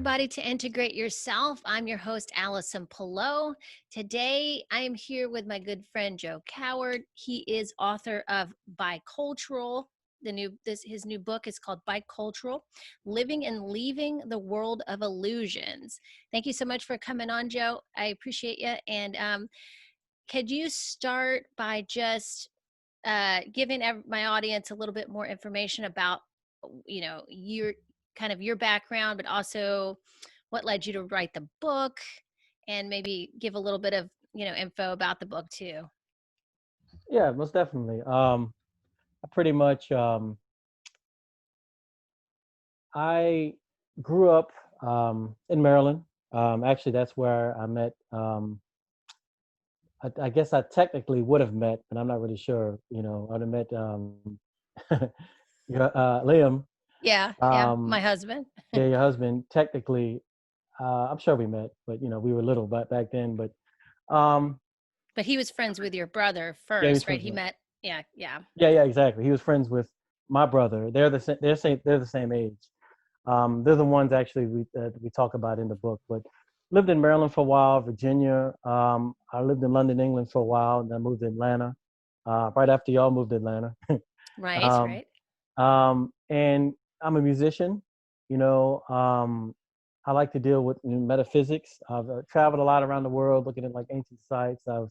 everybody, to Integrate Yourself. I'm your host, Allison Pillow. Today, I am here with my good friend, Joe Coward. He is author of Bicultural. His new book is called Bicultural, Living and Leaving the World of Illusions. Thank you so much for coming on, Joe. I appreciate you. And could you start by just giving my audience a little bit more information about, your background, but also what led you to write the book, and maybe give a little bit of, info about the book too. Yeah, most definitely. I pretty much I grew up in Maryland. Actually, that's where I met. I guess I technically would have met, but I'm not really sure. I'd have met Liam. Yeah, my Um, husband. yeah, your husband. Technically, I'm sure we met, but we were little back then. But um, But he was friends with your brother yeah, he was first, right? friends He with. met. Yeah. Yeah, exactly. He was friends with my brother. They're the same age. They're the ones actually we talk about in the book. But lived in Maryland for a while, Virginia. I lived in London, England for a while, and then moved to Atlanta. Right after y'all moved to Atlanta. Right, um, right. and I'm a musician. You know, I like to deal with metaphysics. I've traveled a lot around the world, looking at like ancient sites. I've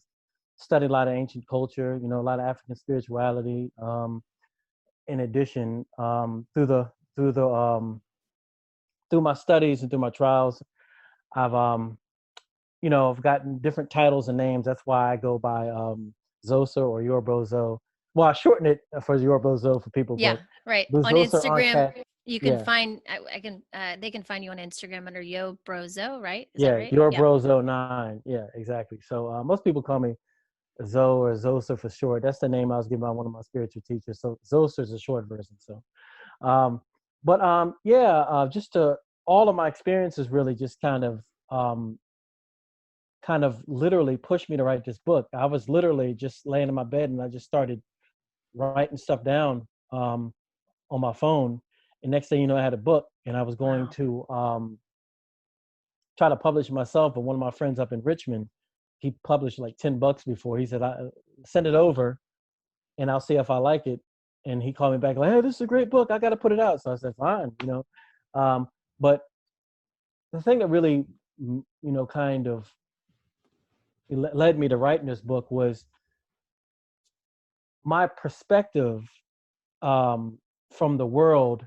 studied a lot of ancient culture. A lot of African spirituality. In addition, through the through my studies and through my trials, I've I've gotten different titles and names. That's why I go by Zoser or Your Brozo. Well, I shorten it for Your Brozo for people, Yeah, but right. the On Zoser on Instagram, cat. you can Yeah, find. They can find you on Instagram under Yo Brozo, right? Is that yeah, right? Your Yep. Brozo 9. Yeah, exactly. So most people call me Zo or Zoser for short. That's the name I was given by one of my spiritual teachers. So Zoser is a short version. So, um, but yeah, just all of my experiences really just um, kind of literally pushed me to write this book. I was literally just laying in my bed and I just started writing stuff down on my phone. And next thing you know, I had a book and I was going Wow. to try to publish it myself. But one of my friends up in Richmond, he published like 10 books before. He said, send it over and I'll see if I like it. And he called me back like, hey, this is a great book. I got to put it out. So I said, fine. But the thing that really, kind of led me to writing this book was my perspective from the world.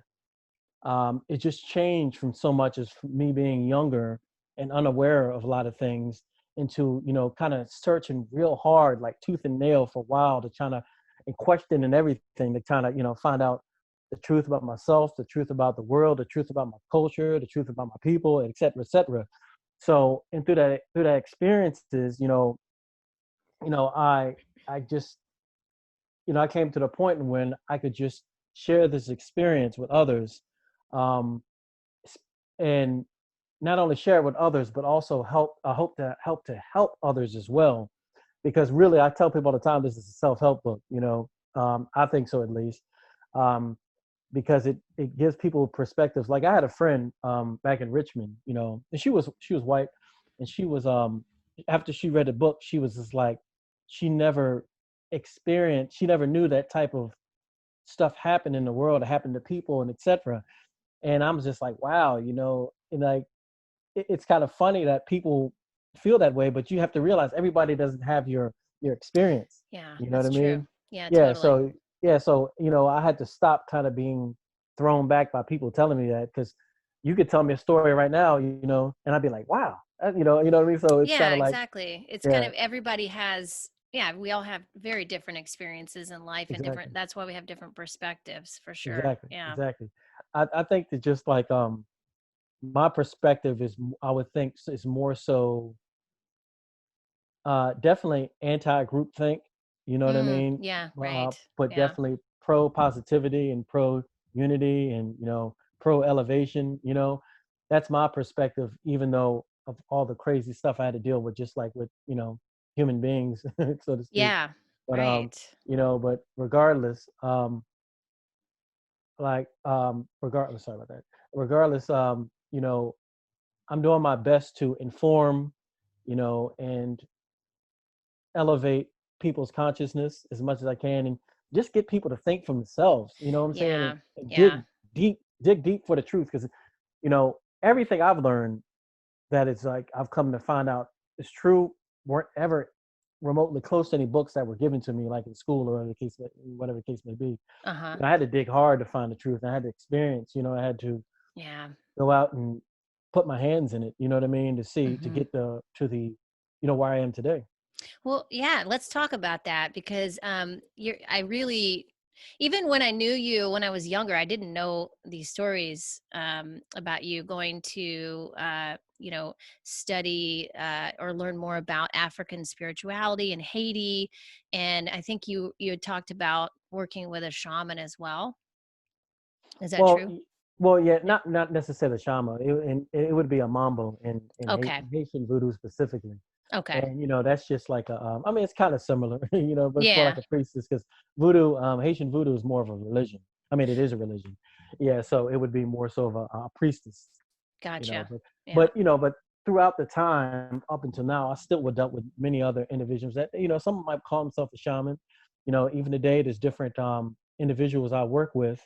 It just changed from so much as me being younger and unaware of a lot of things into kind of searching real hard like tooth and nail for a while to try to and questioning everything to kind of find out the truth about myself, the truth about the world, the truth about my culture, the truth about my people, et cetera, et cetera. So and through that experiences, I just I came to the point when I could just share this experience with others, um, and not only share it with others, but also help. I hope to help others as well, because really, I tell people all the time, this is a self-help book. I think so at least, um, because it gives people perspectives. Like I had a friend back in Richmond, and she was white, and she was after she read the book, she was just like she never she never knew that type of stuff happened in the world, it happened to people and etc. And I'm just like, wow, and like it's kind of funny that people feel that way, but you have to realize everybody doesn't have your experience. Yeah, You know what that's I true. mean? Yeah, Yeah. totally. So I had to stop kind of being thrown back by people telling me that, because you could tell me a story right now, and I'd be like, wow, you know what I mean? So it's kind Yeah, of like, exactly. It's kind yeah, of everybody has, yeah, we all have very different experiences in life and different, exactly, that's why we have different perspectives for sure. exactly, Yeah. exactly. I think that just like my perspective is, I would think, is more so definitely anti-group think, you know what I mean? Yeah, right. But Yeah. definitely pro positivity and pro unity and pro elevation. That's my perspective. Even though of all the crazy stuff I had to deal with, just like with human beings, so to speak. Yeah, But right. but regardless, regardless, sorry about that. Regardless, I'm doing my best to inform, and elevate people's consciousness as much as I can, and just get people to think for themselves. You know what I'm saying? Yeah. And Yeah. dig deep for the truth, because everything I've learned that is like I've come to find out is true weren't ever remotely close to any books that were given to me, like in school or whatever the case may be. Uh-huh. I had to dig hard to find the truth. And I had to experience. I had to Yeah. go out and put my hands in it. You know what I mean? To Mhm. get to the where I am today. Well, yeah, let's talk about that because I really, even when I knew you when I was younger, I didn't know these stories about you going to study or learn more about African spirituality in Haiti. And I think you had talked about working with a shaman as well. Is that Well, true? yeah, Yeah. not necessarily Shama. It would be a mambo Okay. in Haitian voodoo specifically. Okay. And that's just like I mean, it's kind of similar, but it's more Yeah. like a priestess, because voodoo, Haitian voodoo is more of a religion. I mean, it is a religion. Yeah, so it would be more so of a priestess, Gotcha. but Yeah. but throughout the time up until now, I still would dealt with many other individuals that some might call themselves a shaman. Even today, there's different individuals I work with,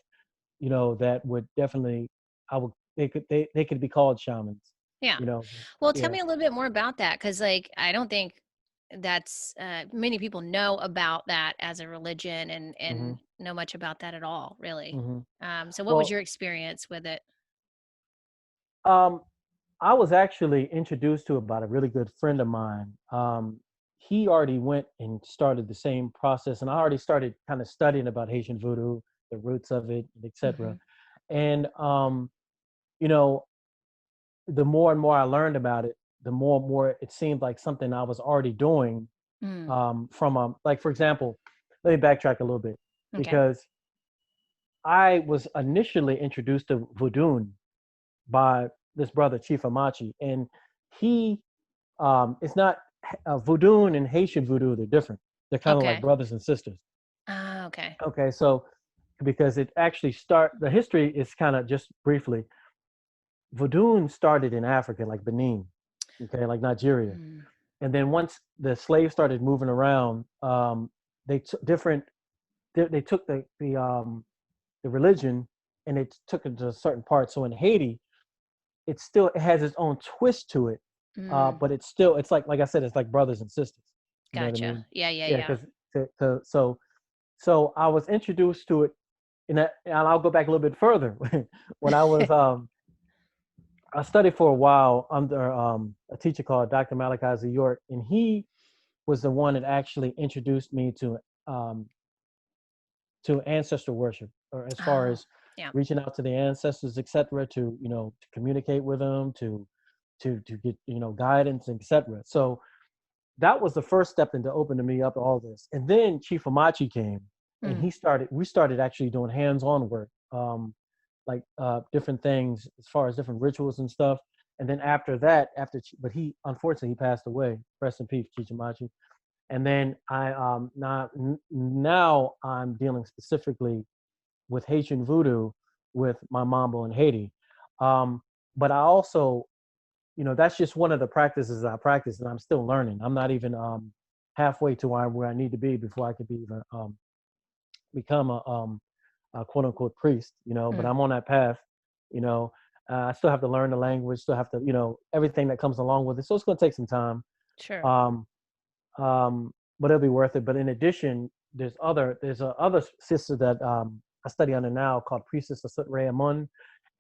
that would definitely, I would they could be called shamans. Yeah. You know, Well, tell yeah. me a little bit more about that because, like, I don't think that's many people know about that as a religion and Hmm. know much about that at all, really. Hmm. So, what was Well, your experience with it? um, I was actually introduced to it by a really good friend of mine. He already went and started the same process, and I already started kind of studying about Haitian voodoo, the roots of it, etc. Hmm. And you know, the more and more I learned about it, the more and more it seemed like something I was already doing. Mm. From like, for example, let me backtrack a little bit, Okay. because I was initially introduced to voodoo by this brother Chief Amachi, and he it's not voodoo and Haitian voodoo, they're different. They're kind of like Okay. brothers and sisters. Okay. Okay, so because it actually the history is kind of just briefly, voodoo started in Africa, like Benin, okay, like Nigeria. Mm. And then once the slaves started moving around, they took different they took the religion, and they took it to a certain part. So in Haiti, it has its own twist to it, Mm. but it's like I said, it's like brothers and sisters. You know what I Gotcha. mean? Yeah. Yeah. Yeah, Yeah. because so I was introduced to it, and I'll go back a little bit further. When I studied for a while under a teacher called Dr. Malachi York, and he was the one that actually introduced me um, to ancestor worship, or as far Oh. as Yeah. reaching out to the ancestors, etc., to to communicate with them, to get guidance, etc. So that was the first step into opening me up to all this. And then Chief Amachi came, and Mm. we started actually doing hands-on work, like different things as far as different rituals and stuff. And then after that, but he unfortunately he passed away. Rest in peace, Chief Amachi. And then now I'm dealing specifically with Haitian voodoo with my mambo in Haiti. Um, but I also, that's just one of the practices I practice, and I'm still learning. I'm not even halfway to where I need to be before I could be even become a quote unquote priest. But Mm. I'm on that path. You know, I still have to learn the language, still have to, everything that comes along with it. So it's going to take some time. Sure. Um, but it'll be worth it. But in addition, there's a other sister that I study under now called Priestess Asut Amun,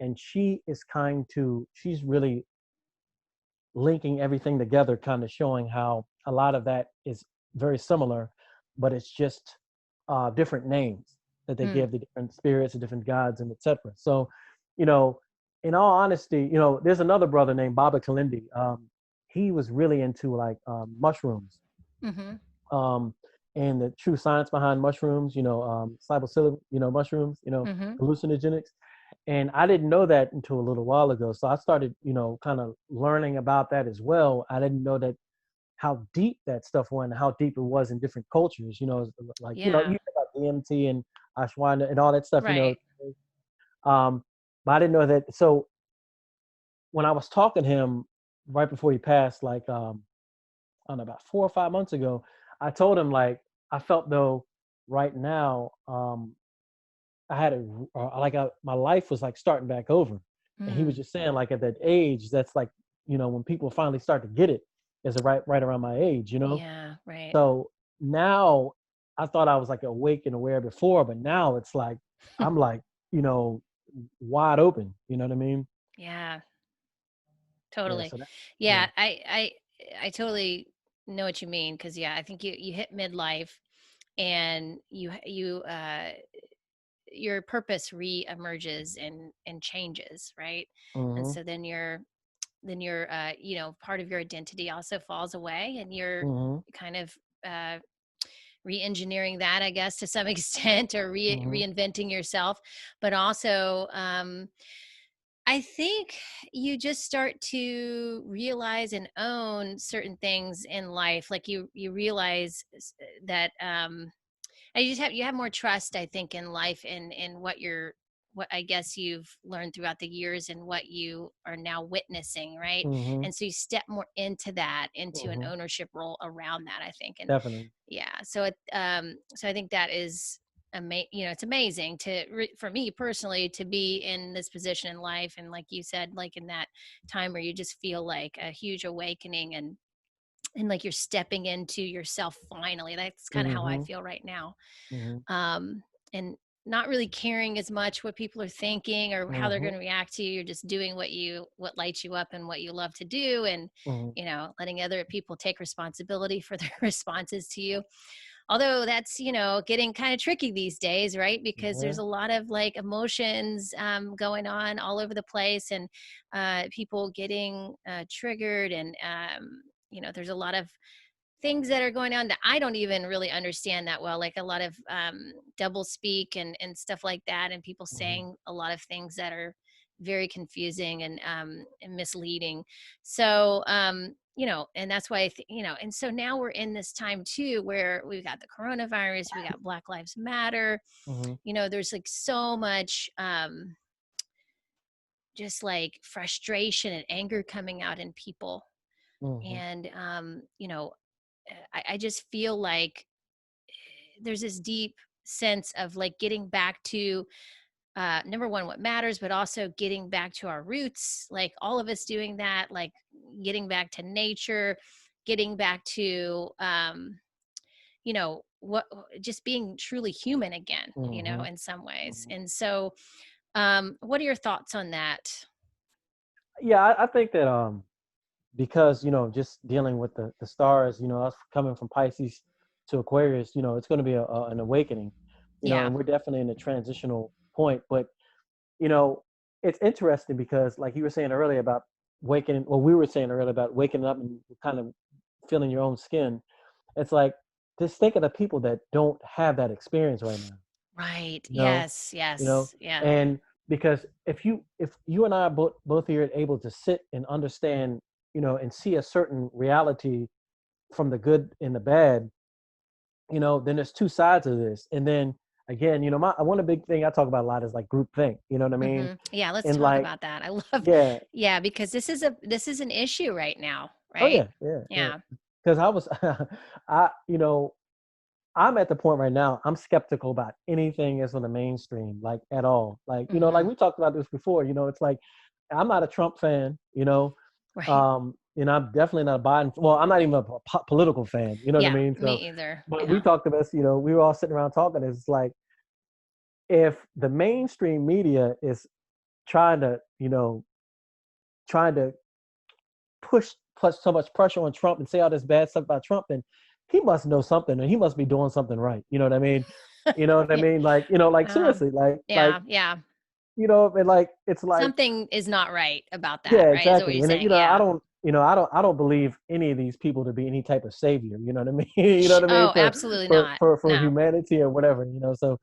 and she's really linking everything together, kind of showing how a lot of that is very similar, but it's just different names that they Mm. give the different spirits and different gods and etc. So, you know, in all honesty, there's another brother named Baba Kalindi. He was really into like mushrooms, Mm-hmm. um, and the true science behind mushrooms, psilocybin, mushrooms, Mm-hmm. hallucinogenics. And I didn't know that until a little while ago. So I started, kind of learning about that as well. I didn't know that how deep that stuff went, how deep it was in different cultures, like, you Yeah. hear about DMT and ashwagandha and all that stuff, Right. um, but I didn't know that. So when I was talking to him right before he passed, like I don't know, about 4 or 5 months ago, I told him like I felt though right now I had a my life was like starting back over, and he was Mm, just saying like at that age, that's like when people finally start to get it, is right around my age, yeah, right. So now I thought I was like awake and aware before, but now it's like I'm like you know wide open. You know what I mean? Yeah, Yeah. totally. So that. Yeah. Yeah, I totally know what you mean because yeah, I think you hit midlife and your purpose re-emerges and changes, right? And Mhm. so then your part of your identity also falls away and you're Mhm. kind of uh re-engineering that, I guess, to some extent, or Mhm. reinventing yourself. But also I think you just start to realize and own certain things in life, like you realize that and you have more trust, I think, in life and in what I guess you've learned throughout the years and what you are now witnessing, right? Mhm. And so you step more into that, into an Mhm. ownership role around that, I think. And Definitely. yeah, so I think that is it's amazing for me personally to be in this position in life, and like you said, like in that time where you just feel like a huge awakening and like you're stepping into yourself finally. That's kind of how I Mhm. feel right now. Mhm. And not really caring as much what people are thinking or how they're going Mhm. to react to you. You're just doing what lights you up and what you love to do, and Mhm. letting other people take responsibility for their responses to you. Although that's getting kind of tricky these days, right? Because there's Yeah. a lot of like emotions going on all over the place, and people getting triggered, and there's a lot of things that are going on that I don't even really understand that well, like a lot of double speak and stuff like that, and people Mhm. saying a lot of things that are very confusing and misleading. So, and that's why and so now we're in this time too where we've got the coronavirus, we got Black Lives Matter. Mhm. There's like so much just like frustration and anger coming out in people, Mhm. and I just feel like there's this deep sense of like getting back to number one what matters, but also getting back to our roots, like all of us doing that, like getting back to nature, getting back to what just being truly human again, Mhm. in some ways. Mhm. And so what are your thoughts on that? Yeah, I think that because just dealing with the stars, us coming from Pisces to Aquarius, it's going to be an awakening, Yeah. and we're definitely in a transitional point. But you know, it's interesting because, like you were saying earlier about waking, well, we were saying earlier about waking up and kind of feeling your own skin. It's like just think of the people that don't have that experience right now. Right. You know, Yes, you know, yes. Yeah. and because if you and I are both here able to sit and understand, and see a certain reality from the good and the bad, then there's two sides of this. And then again, my one of the big thing I talk about a lot is like group think. You know what I mean? Yeah, let's And talk like, about that. I love yeah, yeah, because this is an issue right now, oh right? yeah, yeah, yeah. Yeah. Because I was, I, I'm at the point right now. I'm skeptical about anything that's on the mainstream, like at all. Like like Mhm. we talked about this before. It's like I'm not a Trump fan. Right. I'm definitely not a Biden. Well, I'm not even a political fan. You know what I Yeah, mean? So, me either. but we Yeah. talked about this. We were all sitting around talking. It's like if the mainstream media is trying to, trying to push so much pressure on Trump and say all this bad stuff about Trump, then he must know something and he must be doing something right. You know what I mean? You know what I Yeah. mean? Like, seriously, like, Yeah, yeah. and like it's like, Something is not right about that, yeah, right? Is that what exactly. you're And then, saying? I Yeah. don't, I don't believe any of these people to be any type of savior. You know what I mean? You know what I mean? Oh, absolutely For not. for for No. humanity or whatever. So,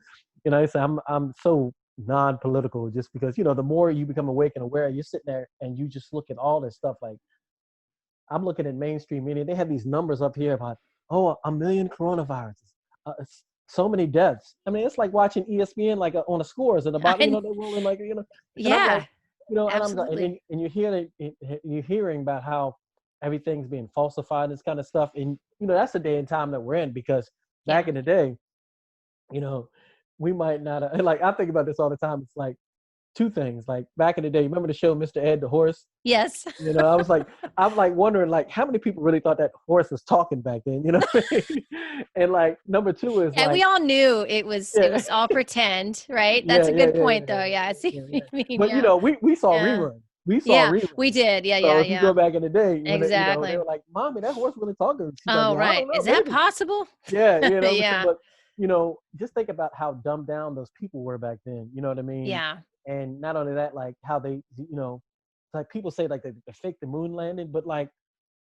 I say I'm so non-political just because the more you become awake and aware, you're sitting there and you just look at all this stuff like I'm looking at mainstream media. They have these numbers up here about, oh, a million coronaviruses, so many deaths. I mean, it's like watching ESPN like on the scores and the bottom. I They're rolling like, and I'm like, yeah. And I'm Absolutely. and you're hearing about how everything's being falsified, this kind of stuff, and that's the day and time that we're in, because back Yeah. in the day, you know, we might not like, I think about this all the time. It's like two things. Like back in the day, remember the show Mr. Ed the Horse? Yes. I'm like wondering like how many people really thought that horse was talking back then, you know what I mean? And like number two is And we like, all knew it yeah, was all pretend, right? That's yeah, a yeah, good yeah, point yeah, though. Yeah, I see yeah, what yeah. you mean. But Yeah. we saw Yeah. reruns. We saw Yeah, we reruns. did. Yeah, So yeah, if you go yeah. back in the day, when they Exactly. were like, "Mommy, that horse really talking?" She's like, Oh, "Well, I right. don't know, Is that maybe." possible? Yeah, Yeah. but just think about how dumbed down those people were back then. You know what I mean? Yeah. And not only that, like how they, like people say like they faked the moon landing, but like,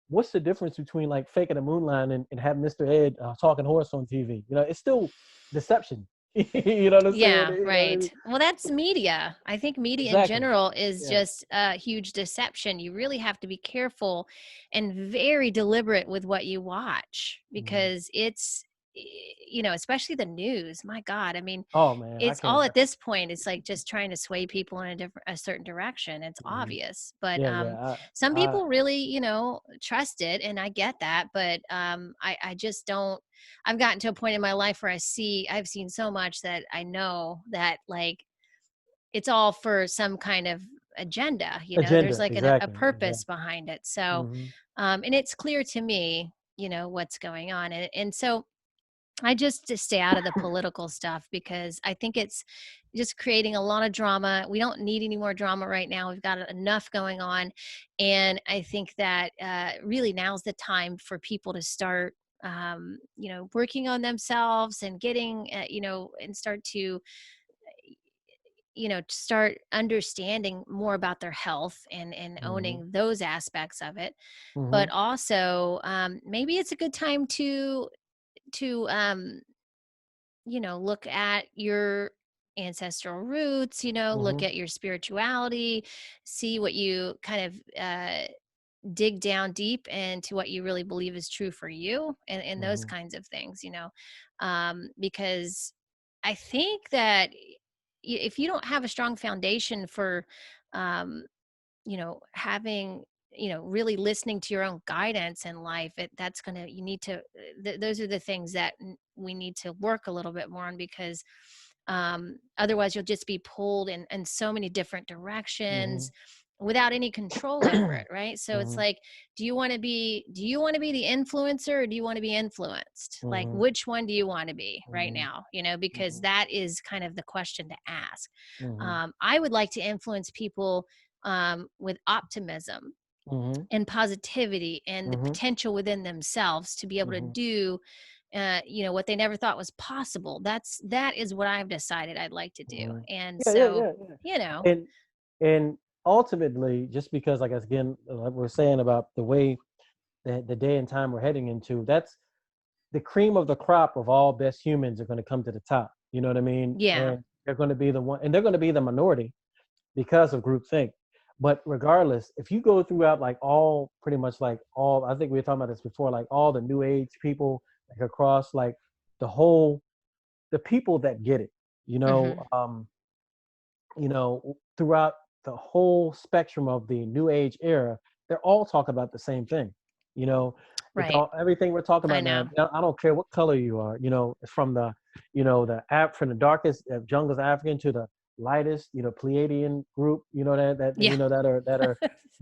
what's the difference between like faking a moon landing and having Mr. Ed talking horse on TV? It's still deception. You know what I'm saying? Yeah, right. Well, that's media. I think media in Exactly. general is Yeah. just a huge deception. You really have to be careful and very deliberate with what you watch Mhm. because it's, especially the news. My God. I mean, Oh man, I it's all can't. at this point. It's like just trying to sway people in a certain direction. It's Mhm. obvious, but Yeah, yeah. some I people really, trust it, and I get that. But I just don't. I've gotten to a point in my life where I've seen so much that I know that like it's all for some kind of agenda. There's agenda. like a Exactly. purpose Exactly. behind it. So, Hmm. and it's clear to me, what's going on, and so I just stay out of the political stuff because I think it's just creating a lot of drama. We don't need any more drama right now. We've got enough going on. And I think that really now's the time for people to start, working on themselves and getting, and start to, start understanding more about their health and Hmm. owning those aspects of it. Hmm. But also, maybe it's a good time to look at your ancestral roots, look Hmm. at your spirituality, see what you kind of dig down deep into what you really believe is true for you and those Hmm. kinds of things, because I think that if you don't have a strong foundation for um, having really listening to your own guidance in life, that's gonna you need to those are the things that we need to work a little bit more on because otherwise you'll just be pulled in so many different directions Hmm. without any control over it, right? So it's Hmm. like, do you want to be the influencer, or do you want to be influenced? Like, Hmm. which one do you want to be right Hmm. now? Because Hmm. that is kind of the question to ask. Hmm. I would like to influence people with optimism Hmm. and positivity and the Hmm. potential within themselves to be able to Hmm. do what they never thought was possible. That is what I've decided I'd like to do. Hmm. And Yeah, yeah, so, yeah, yeah. you know And ultimately, just because, like, again, like we're saying about the way that the day and time we're heading into, that's the cream of the crop of all best humans are going to come to the top. You know what I mean? yeah. And they're going to be the one, and they're going to be the minority because of groupthink. But regardless, if you go throughout like all pretty much like all, I think we were talking about this before, like all the new age people, like across like the whole, the people that get it, you know, Hmm. um, throughout the whole spectrum of the new age era, they're all talking about the same thing. You know, it's Right. all everything we're talking I about now. know. I don't care what color you are. From the, the app from the darkest jungles of African to the lightest, Pleiadian group. Yeah. That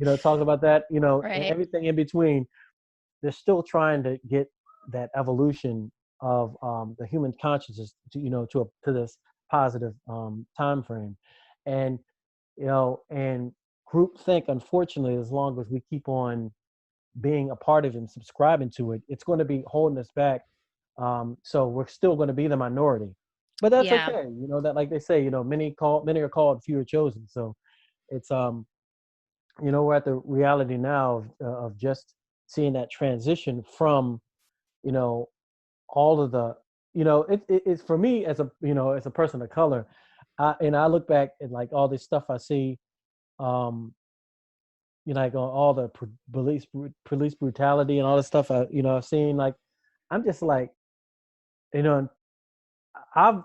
are talking about that. And Right. everything in between. They're still trying to get that evolution of the human consciousness to this positive time frame, and and groupthink, unfortunately, as long as we keep on being a part of it and subscribing to it, it's going to be holding us back. So we're still going to be the minority, but that's Yeah. okay. That, like they say, many are called, few are chosen. So it's we're at the reality now of just seeing that transition from you know all of the it's for me as a person of color. I look back at like all this stuff I see, um like on all the police brutality and all this stuff I've seen. Like, I'm just like, you know I've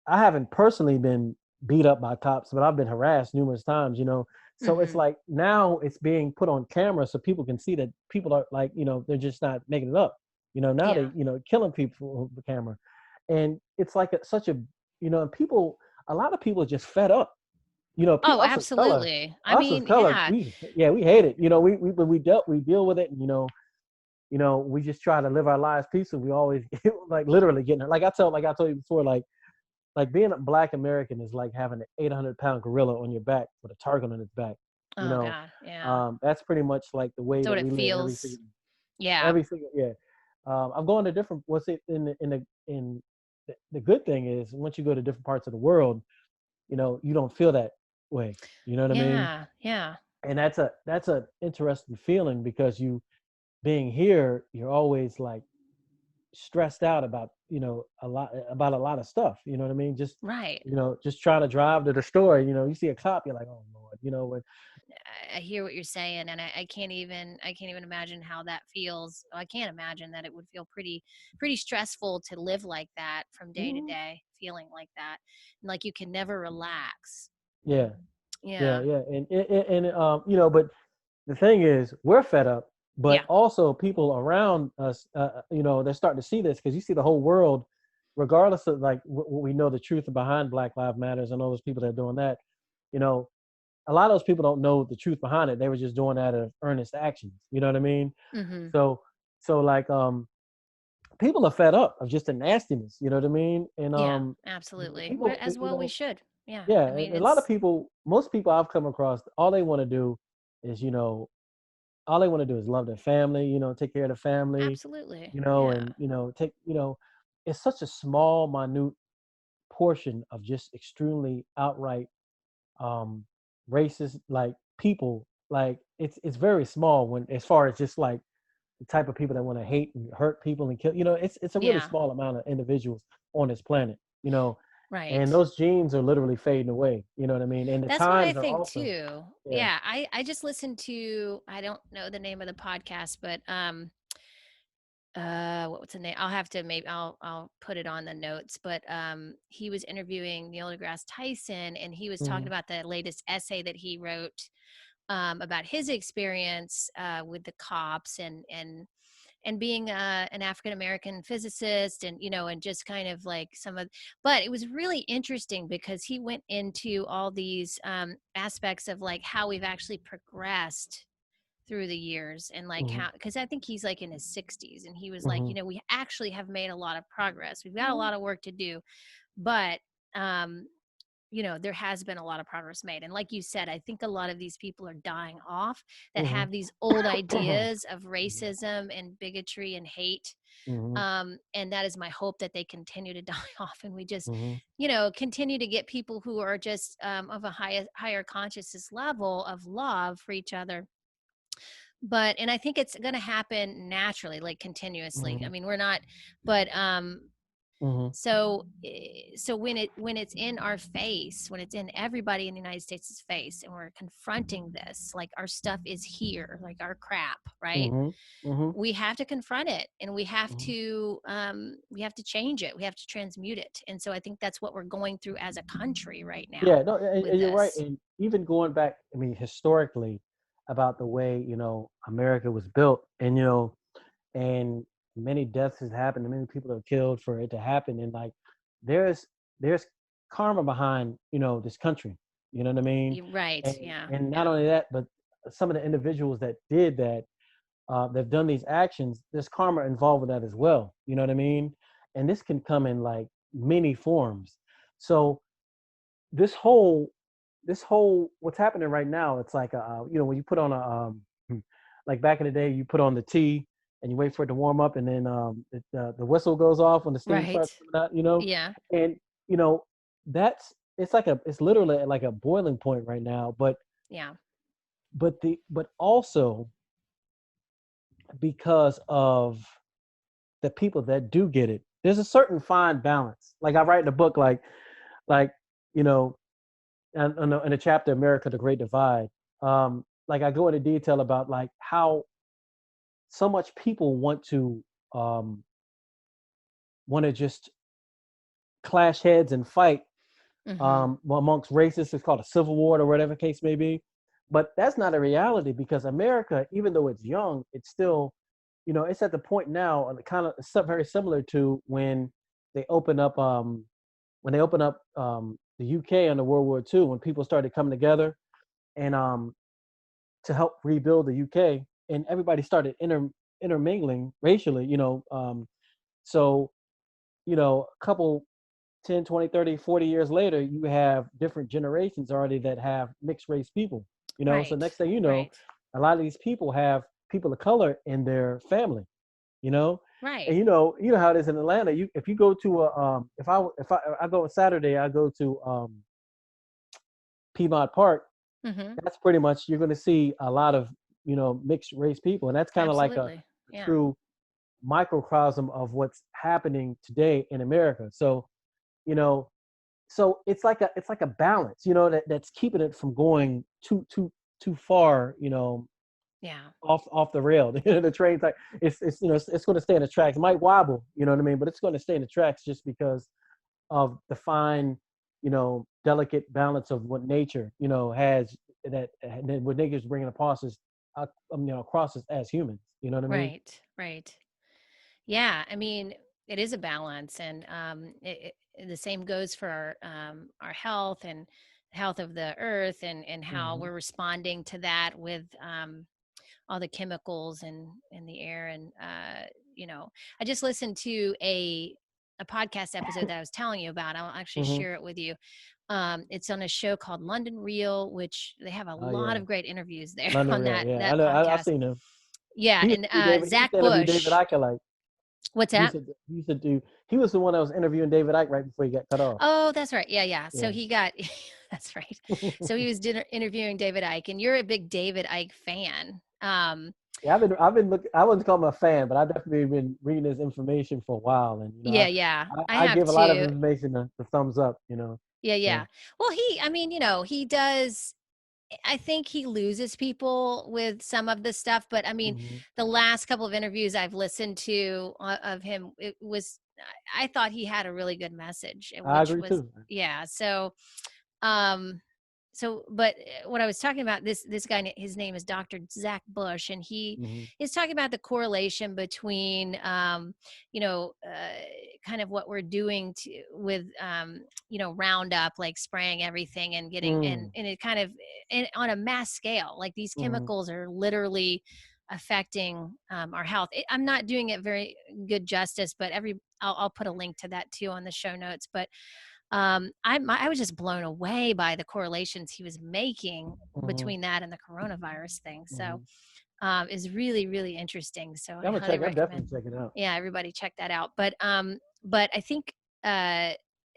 I haven't personally been beat up by cops, but I've been harassed numerous times, you know. So it's Mm-hmm. like now it's being put on camera so people can see that people are like, you know, they're just not making it up. You know, now Yeah. they, you know, killing people with the camera. And it's like such a, you know, and people, a lot of people are just fed up. You know, Oh, absolutely. I us of mean, color, yeah. we hate it. You know, we deal with it, and you know, we just try to live our lives peacefully. We always like literally getting like I told you before, like being a black American is like having an 800-pound gorilla on your back with a target on its back. You Oh know, God. Yeah. that's pretty much like the way That's that what it we live feels. Yeah. every single yeah. I'm going to different. What's it in the good thing is once you go to different parts of the world, you know, you don't feel that way. You know what I mean? Yeah. Yeah. And that's a interesting feeling because you being here, you're always like stressed out about a lot of stuff. You know what I mean? Just Right. just trying to drive to the store. You know, you see a cop, you're like, oh Lord. You know when I hear what you're saying, and I can't even imagine how that feels. I can't imagine that it would feel pretty stressful to live like that from day to Mhm. day, feeling like that, and like you can never relax. Yeah, Yeah. yeah, and you know, but the thing is, we're fed up, but Yeah. also people around us, you know, they're starting to see this because you see the whole world, regardless of like what we know the truth behind Black Lives Matters and all those people that are doing that, you know, a lot of those people don't know the truth behind it. They were just doing that as earnest actions. You know what I mean? Mm-hmm. So, so like, people are fed up of just the nastiness. You know what I mean? And Yeah. Absolutely. We're, people, as you well we know, should. Yeah. yeah, I mean, and a lot of it's people, most people I've come across, all they want to do is, you know, all they want to do is love their family, you know, take care of the family, absolutely. you know, Yeah. and you know, it's such a small, minute portion of just extremely outright um racist like people. Like it's very small when as far as just like the type of people that want to hate and hurt people and kill. You know, it's a really Yeah. small amount of individuals on this planet. You know, and Right. those genes are literally fading away. You know what I mean? And the That's what I times are think also too. yeah. Yeah, I just listened to, I don't know the name of the podcast, but what's the name? I'll have to, maybe I'll put it on the notes, but he was interviewing Neil deGrasse Tyson, and he was talking Hmm. about the latest essay that he wrote about his experience with the cops, and being an African American physicist, and and just kind of like some of, but it was really interesting because he went into all these aspects of like how we've actually progressed through the years, and like Hmm. how, because I think he's like in his 60s, and he was like, Hmm. we actually have made a lot of progress. We've got a lot of work to do, but um there has been a lot of progress made. And like you said, I think a lot of these people are dying off that Hmm. have these old Hmm. ideas of racism and bigotry and hate. Hmm. And that is my hope, that they continue to die off, and we just, Hmm. continue to get people who are just of a higher consciousness level of love for each other. But, and I think it's going to happen naturally, like continuously. I Hmm. mean, we're not, but Hmm. so when it's in our face, when it's in everybody in the United States' face, and we're confronting this, like our stuff is here, like our crap, right? Hmm. Hmm. We have to confront it, and Hmm. we have to change it, we have to transmute it. And so I think that's what we're going through as a country right Yeah, now no, with and you're right. this. And even going back, I mean, historically, about the way America was built, and and many deaths has happened, and many people are killed for it to happen, and like there's there's karma behind this country. You know what I mean? You're right. And Yeah. and not Yeah. only that, but some of the individuals that did that, that've done these actions, there's karma involved with that as well. You know what I mean? And this can come in like many forms. So this whole what's happening right now, it's like when you put on a like back in the day, you put on the tea and you wait for it to warm up, and then the whistle goes off when the steam Right. starts coming out. Yeah. And you know that's it's literally like a boiling point right now. Yeah. But also because of the people that do get it, there's a certain fine balance. Like I write in the book, like you know and in a chapter, America the Great Divide, like I go into detail about like how so much people um, want to just clash heads and fight Mm-hmm. Well, amongst racists, it's called a civil war or whatever case may be. But that's not a reality because America, even though it's young, it's still, it's at the point now, and kind of very similar to they opened up, when they opened up the UK under World War II, when people started coming together and to help rebuild the UK, and everybody started intermingling racially, so a couple 10, 20, 30, 40 years later, you have different generations already that have mixed race people, so Right. next thing you know, Right. a lot of these people have people of color in their family, you know and Right. how it is in Atlanta. If you go to a if I go on Saturday, I go to Piedmont Park. Mm-hmm. That's pretty much, you're going to see a lot of mixed race people, and that's kind of like a Absolutely. Yeah. true microcosm of what's happening today in America. So you know it's like a balance, that's keeping it from going too far, Yeah. off the rail. The train's like, it's going to stay in the tracks. It might wobble, you know what I mean, but it's going to stay in the tracks just because of the fine, delicate balance of what nature, has, that what nature's bringing across us, across us as humans. You know what I mean? Right. Right. Yeah, I mean, it is a balance, and the same goes for our health and health of the earth, and how Hmm. we're responding to that with all the chemicals in the air, and I just listened to a podcast episode that I was telling you about. I'll actually Hmm. share it with you. It's on a show called London Real, which they have a Oh lot yeah, of great interviews there London on Real. Yeah, I that know. I've podcast. seen him. Yeah, and He used Zach to interview David Bush. Icke. Like, What's that? he used to do. He was the one that was interviewing David Icke right before he got cut off. Oh, that's right. Yeah, yeah. So Yeah. he got that's right. So he was interviewing David Icke, and you're a big David Icke fan. Yeah, I've been looking. I wouldn't call him a fan, but I've definitely been reading his information for a while, and Yeah, yeah. I I have give a lot of too. information the thumbs up. Yeah, So. yeah. Well, I mean, he does. I think he loses people with some of the stuff, but I mean, Hmm. the last couple of interviews I've listened to of him, it was, I thought he had a really good message, I which agree was, too. yeah. Um, but what I was talking about, this guy, his name is Dr. Zach Bush, and he Hmm. is talking about the correlation between, you know, uh, kind of what we're doing with, Roundup, like spraying everything and getting, Mm. and it kind of, and on a mass scale, like these Hmm. chemicals are literally affecting our health. I'm not doing it very good justice, but I'll put a link to that too on the show notes. But I was just blown away by the correlations he was making Hmm. between that and the coronavirus thing. So Hmm. is really, really interesting. So Yeah, I highly I'm recommend, definitely checking it out. yeah, everybody check that out. But I think uh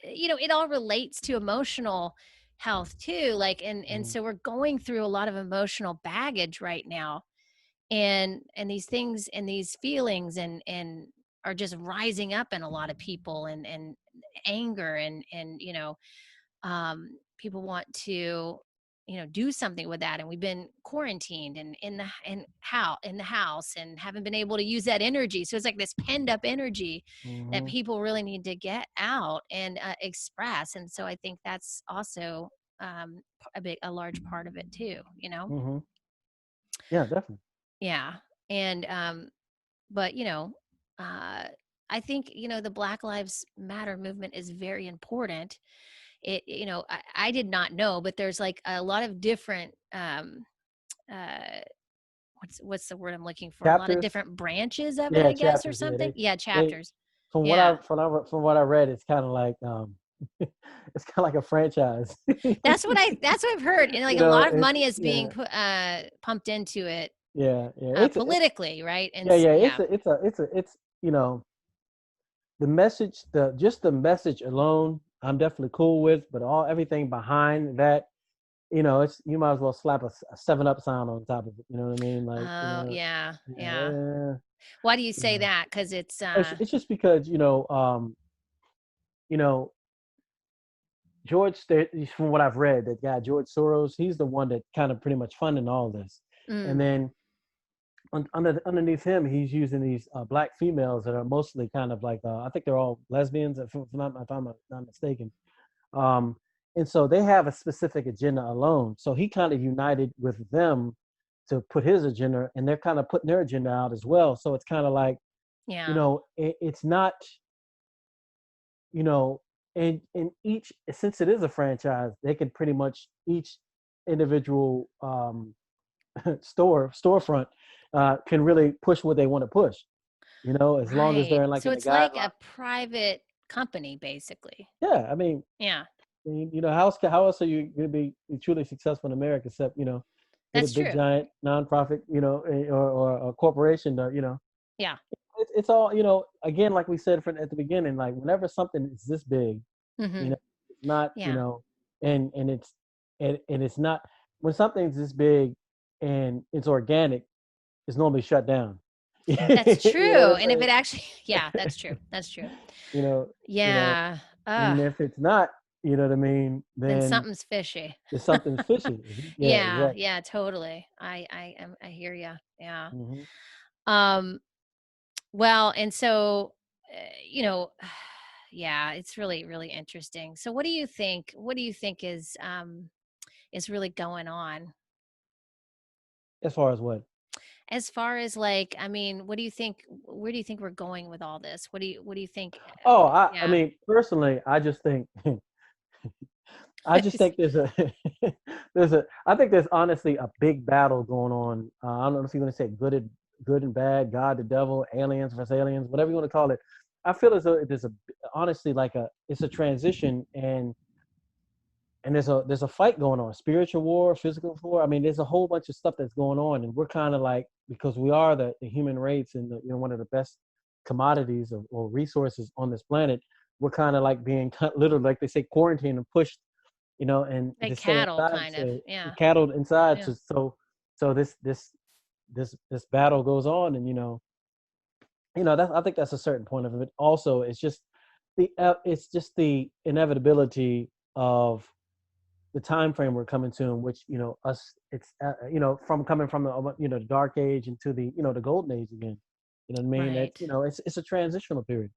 it all relates to emotional health too. Like, and Hmm. so we're going through a lot of emotional baggage right now, and these things and these feelings and are just rising up in a lot of people, and anger, and people want to do something with that, and we've been quarantined and in the house and haven't been able to use that energy, so it's like this pent up energy that Hmm. people really need to get out and express, and so I think that's also a large part of it too. Hmm. Yeah, definitely. Yeah. And but uh I think the Black Lives Matter movement is very important. I did not know, but there's like a lot of different uh what's the word I'm looking for, a lot of Chapters. different branches of it, Yeah, I guess, or chapters. Yeah, something. Yeah, they chapters. from what Yeah, I read, it's kind of like it's kind of like a franchise. that's what I've heard, and like a lot of It's, money is being yeah, pumped into it yeah. politically, right? And Yeah, yeah. yeah. It's the message, the message alone, I'm definitely cool with, but everything behind that, it's, you might as well slap a 7 Up sign on top of it. You know what I mean? Like, Oh, yeah, yeah. yeah, Why do you you say know. that? Because it's It's just because you know from what I've read, that guy George Soros, he's the one that kind of pretty much funding all this, and mm, then underneath him, he's using these black females that are mostly kind of like I think they're all lesbians, if I'm not mistaken. Um, And so they have a specific agenda alone. So he kind of united with them to put his agenda, and they're kind of putting their agenda out as well. So it's kind of like, Yeah. it's not, you know, and each, since it is a franchise, they can pretty much each individual storefront can really push what they want to push, as long as they're Right. in like So in the it's like guideline. a private company, basically. Yeah, I mean, Yeah, how else are you going to be truly successful in America except get a that's big true. giant nonprofit, or a corporation, Yeah. it's all, again, like we said from at the beginning, like whenever something is this big, Mm-hmm. it's not, Yeah. and it's and it's not, when something's this big and it's organic, it's normally shut down. You That's know what true. I'm And if saying? it actually, yeah, that's true. That's true. you know, you know, Yeah. and if it's not, you know what I mean, Then then something's fishy. there's something fishy. Yeah, Yeah, exactly. yeah, totally. I hear you. Yeah. Hmm. Um, well, and so, you know, yeah, it's really, really interesting. So what do you think? What do you think is really going on? As far as what? As far as like, I mean, what do you think, where do you think we're going with all this? What do you think? Oh, I Yeah. mean, personally, I just think I just think there's a I think there's honestly a big battle going on. I don't know if you're going to say good and bad, God, the devil, aliens versus aliens, whatever you want to call it. I feel as though there's a honestly like it's a transition, and there's a fight going on, spiritual war, physical war. I mean, there's a whole bunch of stuff that's going on, and we're kind of like, because we are the human race and one of the best commodities or resources on this planet. We're kind of like being literally, like they say, quarantined and pushed, and Like to stay cattle inside, kind of. Yeah. cattled inside. Yeah. So this battle goes on, and that, I think that's a certain point of it. Also, it's just the inevitability of the time frame we're coming to, in which us it's from coming from the dark age into the golden age again. You know what I mean? That Right. it's a transitional period.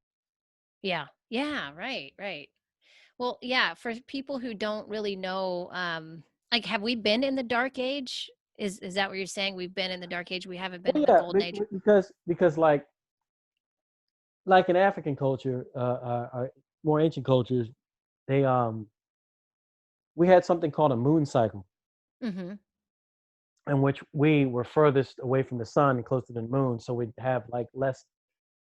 Yeah. Yeah. Right. Right. Well, yeah, for people who don't really know, like, have we been in the dark age? Is that what you're saying? We've been in the dark age. We haven't been Well, in the yeah, golden age. because like in African culture, more ancient cultures, they we had something called a moon cycle, Mm-hmm. in which we were furthest away from the sun and closer to the moon, so we'd have like less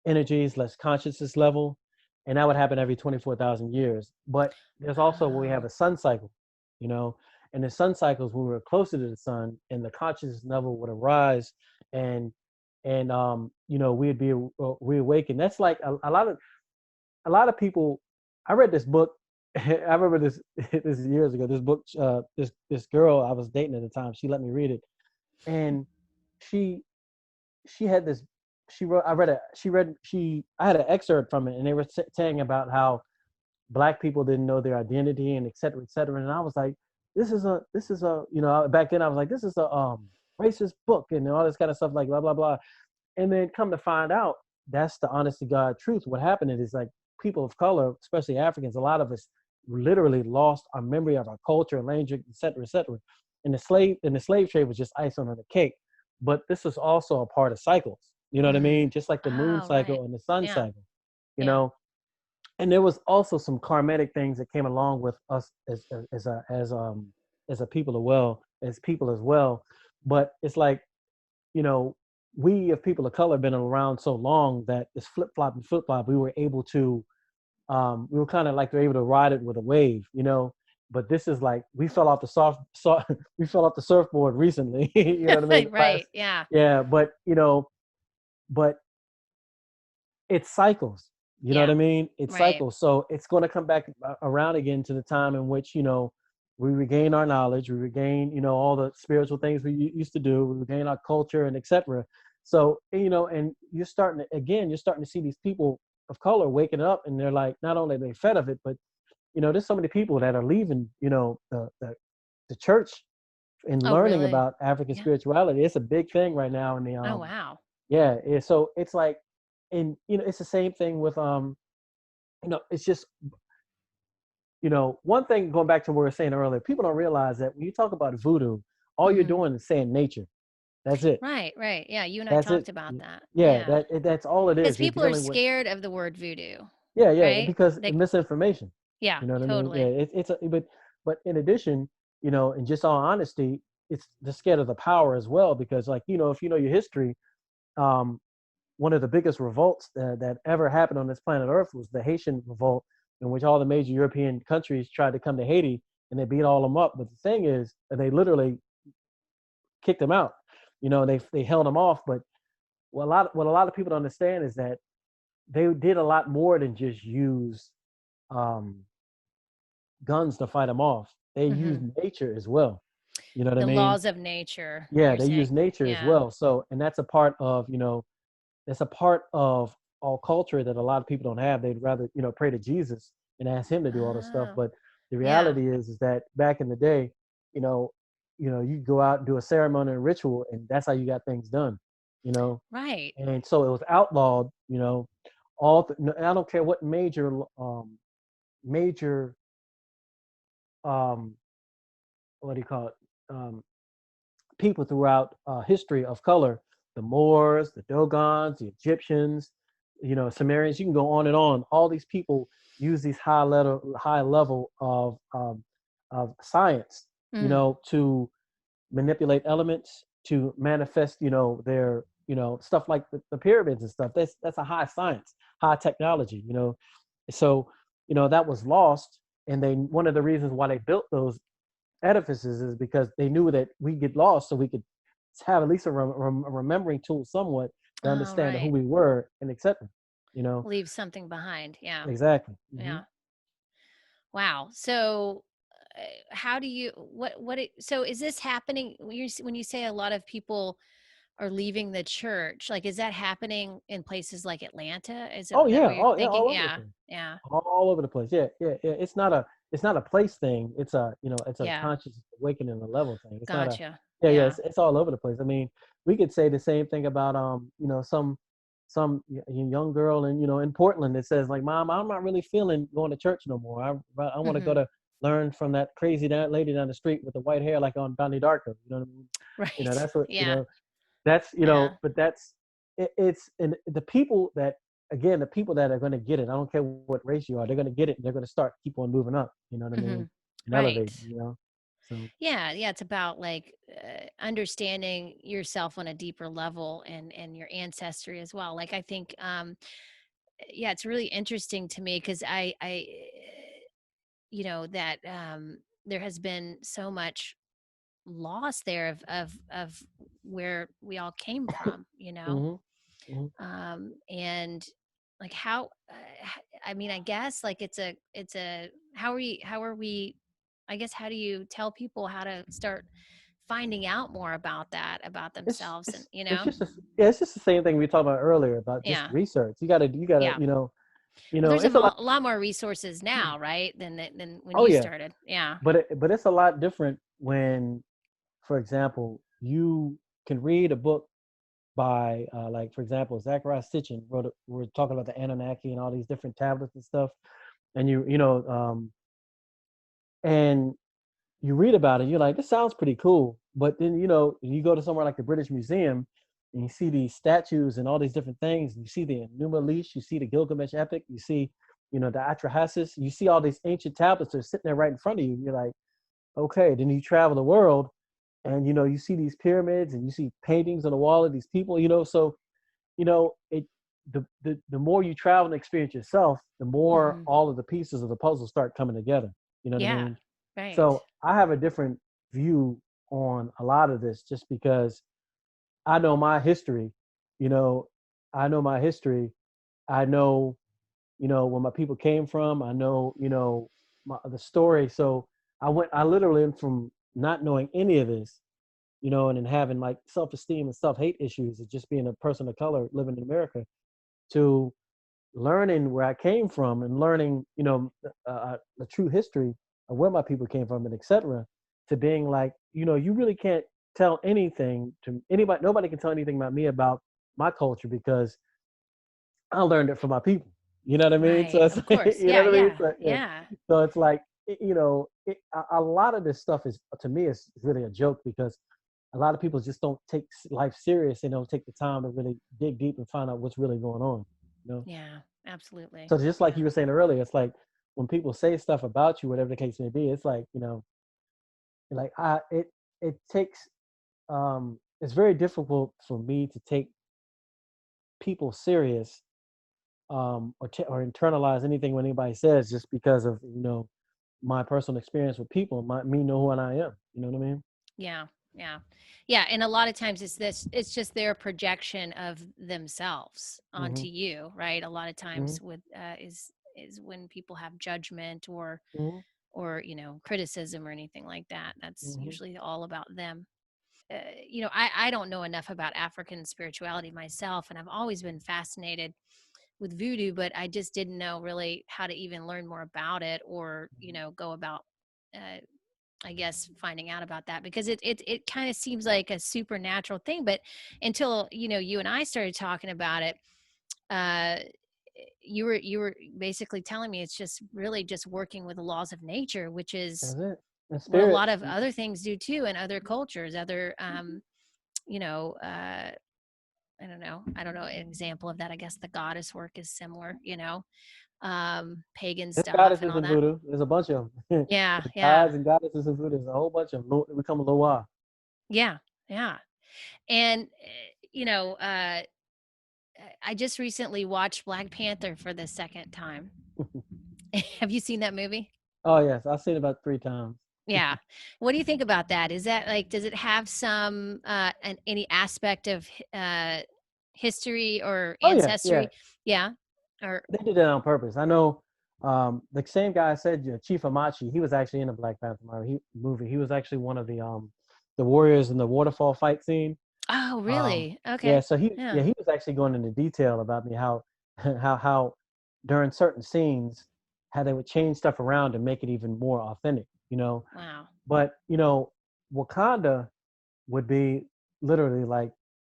energies, less consciousness level, and that would happen every 24,000 years. But there's also when we have Oh, a sun cycle, you know, and the sun cycles when we were closer to the sun and the consciousness level would arise, and we'd be reawakened. That's like a lot of people. I read this book. I remember this this is years ago. This book, this girl I was dating at the time, she let me read it, and she she had this she wrote I read it she read she I had an excerpt from it, and they were saying about how black people didn't know their identity and et cetera, and I was like, this is a back then I was like, this is a racist book and all this kind of stuff, like blah blah blah. And then come to find out, that's the honest to God truth. What happened is like, people of color, especially Africans, a lot of us literally lost our memory of our culture, language, et cetera, et cetera. And the slave trade was just icing on the cake. But this is also a part of cycles. You know what I mm. mean? Just like the moon Oh, right. cycle and the sun Yeah. cycle. You Yeah. know, and there was also some karmatic things that came along with us as a people as well. But it's like, you know, we of people of color been around so long that this flip flop, we were able to, we were kind of like, they're able to ride it with a wave. But this is like, we fell off the surfboard recently. You know what I mean? Right. Yeah. Yeah, but it cycles. You know what Yeah. I mean? It Right. cycles. So it's going to come back around again to the time in which, we regain our knowledge, we regain, all the spiritual things we used to do, we regain our culture and etc. So, and you're starting to see these people of color waking up, and they're like, not only are they fed of it, but, there's so many people that are leaving, the church and Oh, learning really? about African Yeah. spirituality. It's a big thing right now in the Oh, wow. yeah, so it's like, and it's the same thing with it's just, one thing going back to what we were saying earlier, people don't realize that when you talk about voodoo, all you're Mm-hmm. doing is saying nature. That's it. Right, right. Yeah, you and I That's it. talked about that. Yeah, Yeah. that's all it Because is. You're people are dealing with. scared of the word voodoo, Yeah, right? because They, misinformation. yeah, You know what I mean? Yeah, totally. but in addition, in just all honesty, it's the scared of the power as well because like if you know your history, um, one of the biggest revolts that ever happened on this planet Earth was the Haitian revolt, in which all the major European countries tried to come to Haiti and they beat all them up. But the thing is, they literally kicked them out. They held them off. But what a lot of people don't understand is that they did a lot more than just use um, guns to fight them off. They Mm-hmm. used nature as well. You know what I The mean? laws of nature, Yeah, you're they use saying. nature as Yeah. well. So, and that's a part of that's a part of all culture that a lot of people don't have. They'd rather pray to Jesus and ask him to do all this stuff. Oh, But the yeah. reality is that back in the day, you know, you go out and do a ceremony and ritual, and that's how you got things done. You know, Right. and so it was outlawed. I don't care what major um, what do you call it? Um, People throughout history of color, the Moors, the Dogons, the Egyptians, Sumerians. You can go on and on. All these people use these high level of science, Mm. to manipulate elements to manifest, their stuff like the pyramids and stuff. That's a high science, high technology. So that was lost, and they one of the reasons why they built those edifices is because they knew that we get lost, so we could have at least a remembering tool somewhat to Oh, understand who right. we were and etc. You know, Leave something behind. Yeah. exactly. Yeah. Wow. So, how do you so is this happening when you say a lot of people are leaving the church? Like, is that happening in places like Atlanta? Oh That yeah, what you're thinking? all over the Yeah. place, Yeah. all over the place. Yeah, yeah, yeah. It's not a place thing. It's a Yeah. conscious awakening a level thing. It's not a Gotcha. yeah, yeah. Yeah. It's all over the place. I mean, we could say the same thing about young girl in Portland that says like, Mom, I'm not really feeling going to church no more. I want to go Hmm. to learn from that crazy lady down the street with the white hair like on Donnie Darko. You know what I mean? Right. That's what Yeah. that's Yeah. but that's it's and the people that again the people that are going to get it. I don't care what race you are. They're going to get it. And they're going to start keep on moving up. You know what I Hmm. mean? And Right. elevate. So Yeah, yeah, it's about like understanding yourself on a deeper level and your ancestry as well. Like I think yeah, it's really interesting to me because that there has been so much loss there of where we all came from, hmm hmm and like how I mean, I guess like it's a how are we I guess how do you tell people how to start finding out more about that about it's themselves and it's it's just it's just the same thing we talked about earlier about just yeah, research. You gotta yeah. Well, there's it's a lot. a lot more resources now, right, than when Oh you yeah, started. Yeah. but it's a lot different when, for example, you can read a book by like for example Zachariah Sitchin wrote. We're talking about the Anunnaki and all these different tablets and stuff, and and you read about it, you're like, this sounds pretty cool. But then, you go to somewhere like the British Museum and you see these statues and all these different things. You see the Enuma Elish, you see the Gilgamesh epic, you see, the Atrahasis, you see all these ancient tablets that are sitting there right in front of you. You're like, okay. Then you travel the world and, you see these pyramids and you see paintings on the wall of these people, so, the more you travel and experience yourself, the more Hmm. all of the pieces of the puzzle start coming together. You know what I Yeah. mean? Right. So I have a different view on a lot of this just because I know my history. You know, I know my history. I know, where my people came from. I know, the story. So I literally went from not knowing any of this, and then having like self esteem and self hate issues of just being a person of color living in America to learning where I came from and learning, the true history of where my people came from and etc. To being like, you really can't tell anything to anybody. Nobody can tell anything about me about my culture because I learned it from my people. You know what I mean? So Right. it's Of course. you know Yeah. what I mean? Yeah. So, yeah. Yeah. So it's like a lot of this stuff is, to me, is really a joke, because a lot of people just don't take life serious and don't take the time to really dig deep and find out what's really going on. You know. Yeah, absolutely. So just like Yeah. you were saying earlier, it's like when people say stuff about you, whatever the case may be, it's like, like it takes it's very difficult for me to take people serious, or internalize anything when anybody says, just because of my personal experience with people, me know who I am. You know what I mean? Yeah. Yeah. Yeah. And a lot of times it's just their projection of themselves Mm-hmm. onto you, right? A lot of Mm-hmm. times with is when people have judgment Mm-hmm. or, criticism or anything like that. That's Mm-hmm. usually all about them. I don't know enough about African spirituality myself, and I've always been fascinated with voodoo, but I just didn't know really how to even learn more about it or, go about, uh, I guess, finding out about that because it kind of seems like a supernatural thing. But until, you and I started talking about it, uh, you were basically telling me it's just really just working with the laws of nature, which is That's it. And what a spirit. lot of other things do too in other cultures, other, you know, uh, I don't know an example of that. I guess the goddess work is similar, pagan There's stuff and goddesses all in that. voodoo. There's a bunch of them. Yeah, There's yeah, gods and goddesses in voodoo. There's a whole bunch of them. We come a Loa. yeah, yeah. And I just recently watched Black Panther for the second time. Have you seen that movie? Oh yes, I've seen it about 3 times. Yeah. What do you think about that? Is that like, does it have some any aspect of history or Oh yeah, yeah. ancestry? Yeah. Or They did that on purpose. I know. The same guy I said, Chief Amachi, he was actually in the Black Panther movie. He was actually one of the warriors in the waterfall fight scene. oh, Um, really? yeah, Okay. so he Yeah. yeah he was actually going into detail about me how how during certain scenes how they would change stuff around to make it even more authentic. Wow. But Wakanda would be literally like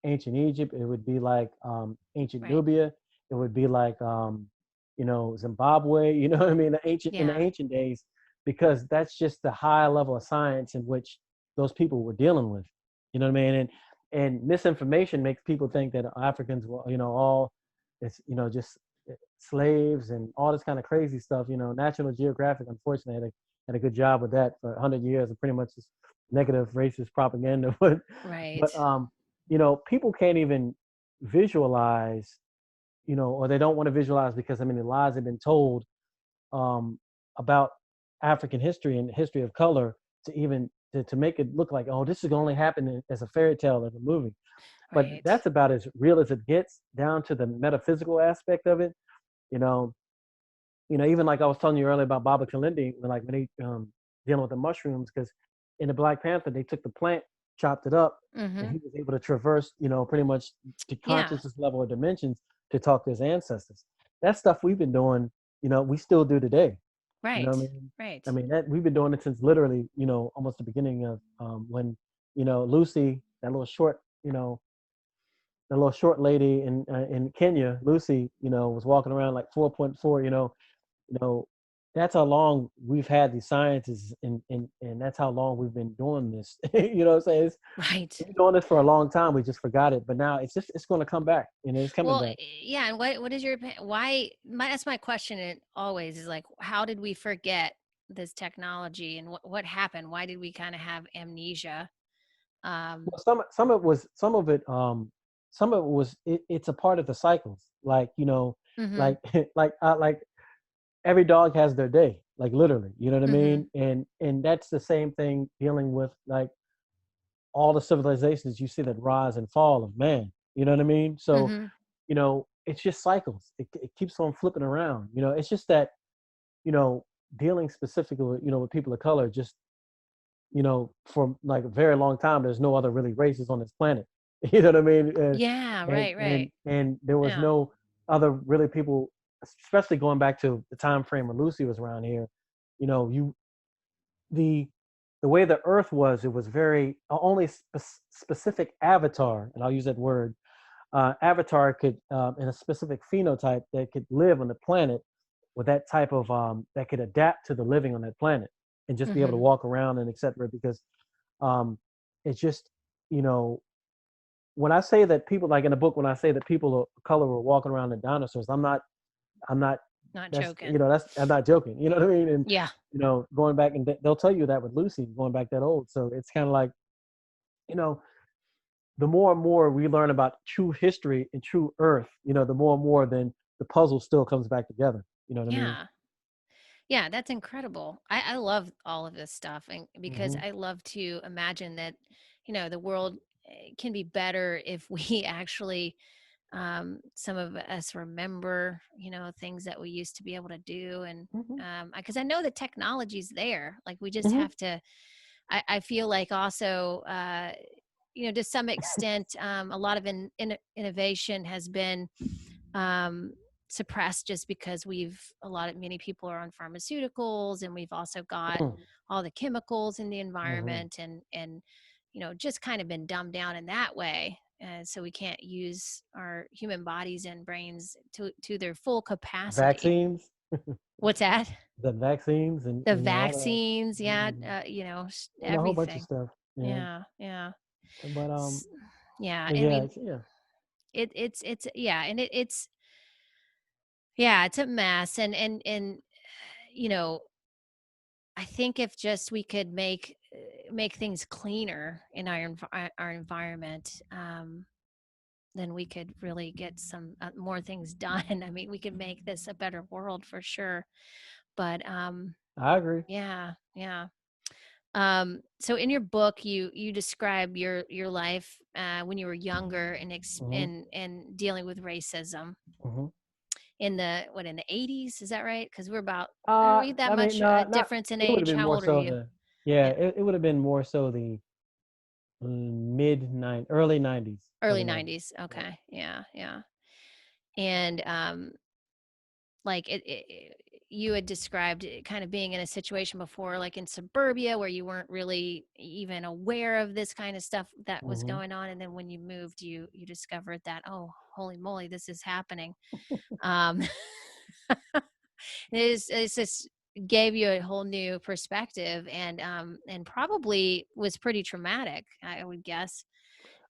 ancient Egypt. It would be like ancient Right. Nubia. It would be like Zimbabwe. You know what I mean? In the Yeah. ancient days, because that's just the high level of science in which those people were dealing with. You know what I mean? And misinformation makes people think that Africans were all it's just slaves and all this kind of crazy stuff. National Geographic unfortunately had a good job with that for 100 years of pretty much just negative racist propaganda. but Right. but people can't even visualize, or they don't want to visualize, because I mean the lies have been told um, about African history and history of color, to even to make it look like, oh, this is going to only happen as a fairy tale of a movie. But Right. that's about as real as it gets, down to the metaphysical aspect of it. You know, even like I was telling you earlier about Baba Kalindi, when they dealing with the mushrooms, because in the Black Panther they took the plant, chopped it up, and Mm-hmm. he was able to traverse, pretty much to Yeah. consciousness level or dimensions to talk to his ancestors. That stuff we've been doing, we still do today. You know what I Right. mean? I Right. mean that we've been doing it since literally, almost the beginning of when, Lucy, that little short lady in Kenya, Lucy, was walking around like 4.4, you know, that's how long we've had these scientists, and that's how long we've been doing this. You know what I'm saying? Right. We've been doing this for a long time. We just forgot it, but now it's going to come back. It's coming Well, back. yeah. And what is your why? That's my question. It always is like, how did we forget this technology and what happened? Why did we kind of have amnesia? Um. Well, it's a part of the cycles. Like Mm-hmm. like like every dog has their day. Like literally, you know what I Mm-hmm. mean? And that's the same thing dealing with like all the civilizations you see that rise and fall of man. You know what I mean? So Mm-hmm. it's just cycles. It keeps on flipping around. It's just that you know dealing specifically with people of color, just for like a very long time, there's no other really races on this planet. You know what I mean? And Yeah. and Right. and, Right. and there was Yeah. no other really people, especially going back to the time frame when Lucy was around here. You the the way the Earth was, it was very only specific avatar, and I'll use that word. Avatar could, in a specific phenotype, that could live on the planet with that type of that could adapt to the living on that planet and just be able to Mm-hmm. walk around and etc. Because um, it's just, you know, when I say that people, like in the book, when I say that people of color were walking around in dinosaurs, I'm not, Not that's, joking. I'm not joking. You know what I mean? And, Yeah. going back, and they'll tell you that with Lucy going back that old. So it's kind of like, you know, the more and more we learn about true history and true Earth, the more and more then the puzzle still comes back together. You know what I mean? Yeah. Yeah, that's incredible. I love all of this stuff, and because Hmm. I love to imagine that, the world can be better if we actually, some of us remember, things that we used to be able to do. And Hmm. because I know the technology's there, like we just Hmm. have to, I feel like also, to some extent, a lot of innovation has been um, suppressed just because many people are on pharmaceuticals, and we've also got all the chemicals in the Hmm. environment, and just kind of been dumbed down in that way. And so we can't use our human bodies and brains to their full capacity. Vaccines, What's that? the vaccines, and The all that, vaccines, yeah, mhm, and a whole bunch of everything. stuff. Yeah, Yeah, yeah. but S- yeah, I yeah, mean, yeah. it's yeah, and it's yeah, it's a mess. And you know, I think if just we could make things cleaner in our environment, then we could really get some more things done. I mean, we could make this a better world for sure. But I agree. yeah, yeah. So in your book, you describe your life when you were younger, and Hmm. dealing with racism Hmm. in the 80s. Is that right? Because are we that I mean, much no, not. difference in It would have age? been How more old are so you? the. Yeah, Yeah, it would have been more so the early '90s, early early '90s. 90s. Yeah. Okay, yeah, yeah. And like you had described it kind of being in a situation before, like in suburbia, where you weren't really even aware of this kind of stuff that was Hmm. going on, and then when you moved, you discovered that, oh, holy moly, this is happening. um it's just gave you a whole new perspective, and probably was pretty traumatic, I would guess.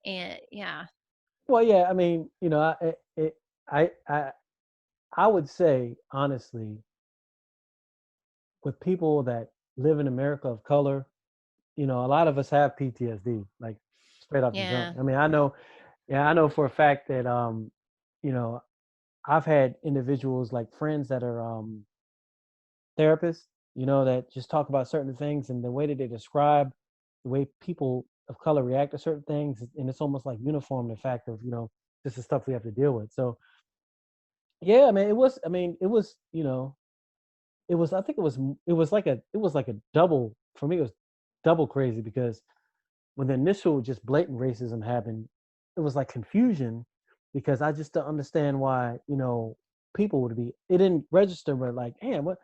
And yeah. Well, yeah. I mean, I, I, I would say honestly, with people that live in America of color, a lot of us have PTSD, like straight off the jump. Yeah. I mean, yeah, I know for a fact that, you know, I've had individuals like friends that are therapists, that just talk about certain things, and the way that they describe the way people of color react to certain things, and it's almost like uniform the fact of, this is stuff we have to deal with. So yeah, I mean, it was, it was, I think it was like a double, for me, it was double crazy because when the initial just blatant racism happened, it was like confusion because I just don't understand why, people would be, it didn't register, but like, damn, what,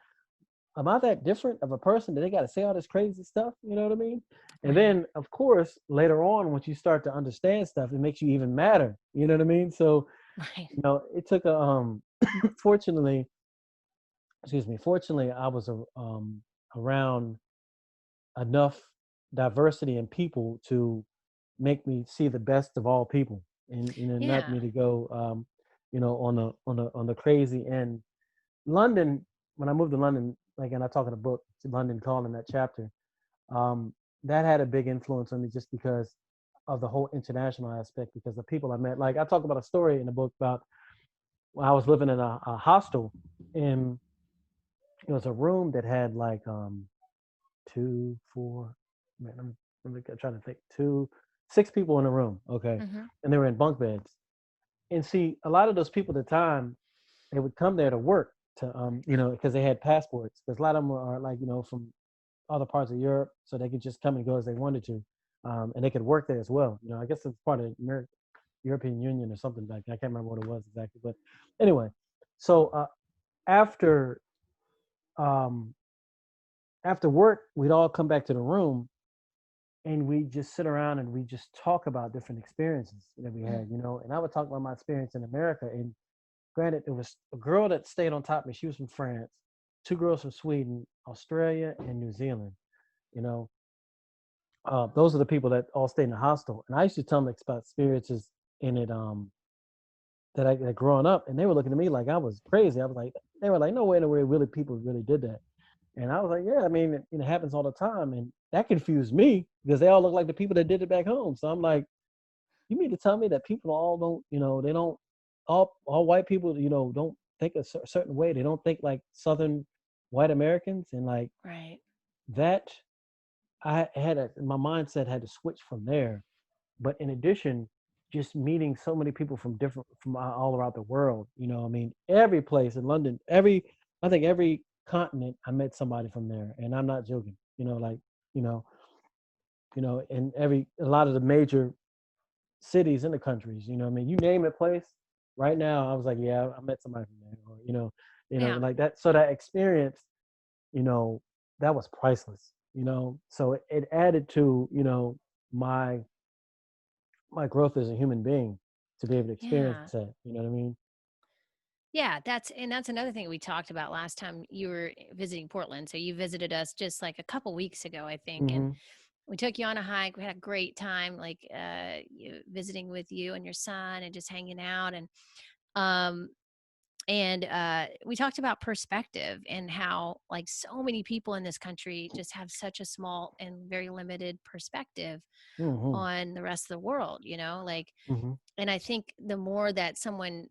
am I that different of a person that they got to say all this crazy stuff? You know what I mean? And Right. then, of course, later on, once you start to understand stuff, it makes you even madder. You know what I mean? So, Right. it took a, fortunately, fortunately, I was around enough diversity in people to make me see the best of all people, and not Yeah. me to go, on the crazy end. London, when I moved to London, like, and I talk in the book, London Calling, that chapter, um, that had a big influence on me just because of the whole international aspect. Because the people I met, like I talk about a story in the book about when I was living in a hostel, and it was a room that had like two, four, man, I'm trying to think, six people in a room, okay, Hmm. and they were in bunk beds. And see, a lot of those people at the time, they would come there to work to, because they had passports. Because a lot of them are like, from other parts of Europe, so they could just come and go as they wanted to, and they could work there as well. I guess it's part of the European Union or something back then. I can't remember what it was exactly, but anyway, so after um, after work, we'd all come back to the room and we just sit around and we just talk about different experiences that we had, and I would talk about my experience in America, and granted, it was a girl that stayed on top of me. She was from France, two girls from Sweden, Australia, and New Zealand. You know, those are the people that all stayed in the hostel. And I used to tell them about experiences in it that growing up, and they were looking at me like I was crazy. I was like, they were like, no way, no way, really, people really did that. And I was like, yeah, I mean, it happens all the time, and that confused me because they all look like the people that did it back home. So I'm like, you mean to tell me that people all don't, they don't, all white people, don't think a certain way. They don't think like Southern white Americans, and like Right. that, my mindset had to switch from there. But in addition, just meeting so many people from all around the world. I mean, every place in London, I think every continent, I met somebody from there, and I'm not joking. Like, you know, in a lot of the major cities in the countries. I mean, you name a place. Right now, I was like, yeah, I met somebody from there, or Yeah. like that. So that experience, you know, that was priceless. So it added to my my growth as a human being to be able to experience Yeah. that. You know what I mean? Yeah, that's another thing we talked about last time you were visiting Portland. So you visited us just like a couple weeks ago, I think, and Mm-hmm. we took you on a hike. We had a great time, like visiting with you and your son, and just hanging out, um, we talked about perspective and how like so many people in this country just have such a small and very limited perspective Mm-hmm. on the rest of the world. Like, Mm-hmm. and I think the more that someone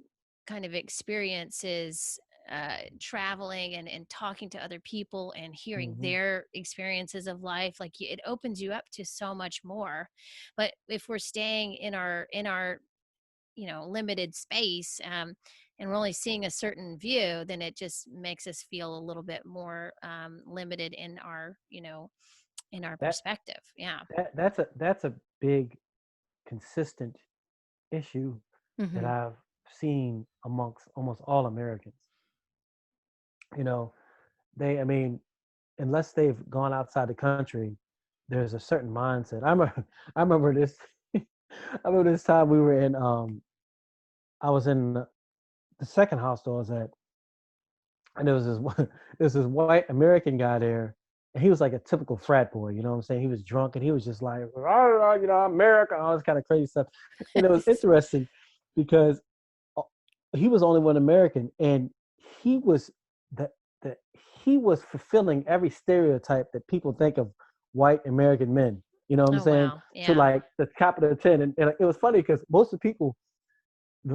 kind of experiences traveling and talking to other people and hearing Mm-hmm. their experiences of life, like it opens you up to so much more. But if we're staying in our limited space, and we're only seeing a certain view, then it just makes us feel a little bit more limited in our That perspective. Yeah. that's a big consistent issue that Hmm. I've seen amongst almost all Americans. You know, I mean, unless they've gone outside the country, there's a certain mindset. I remember this. I remember this time we were in. I was in the second hostel I was at, and there was this there's this white American guy there, and he was like a typical frat boy. You know what I'm saying? He was drunk, and he was just like, oh, America, all this kind of crazy stuff. And it was interesting because uh, he was only one American, and he was that that he was fulfilling every stereotype that people think of white American men. You know what I'm Oh saying? wow. To Yeah. like the top of the 10. And it was funny because most of the people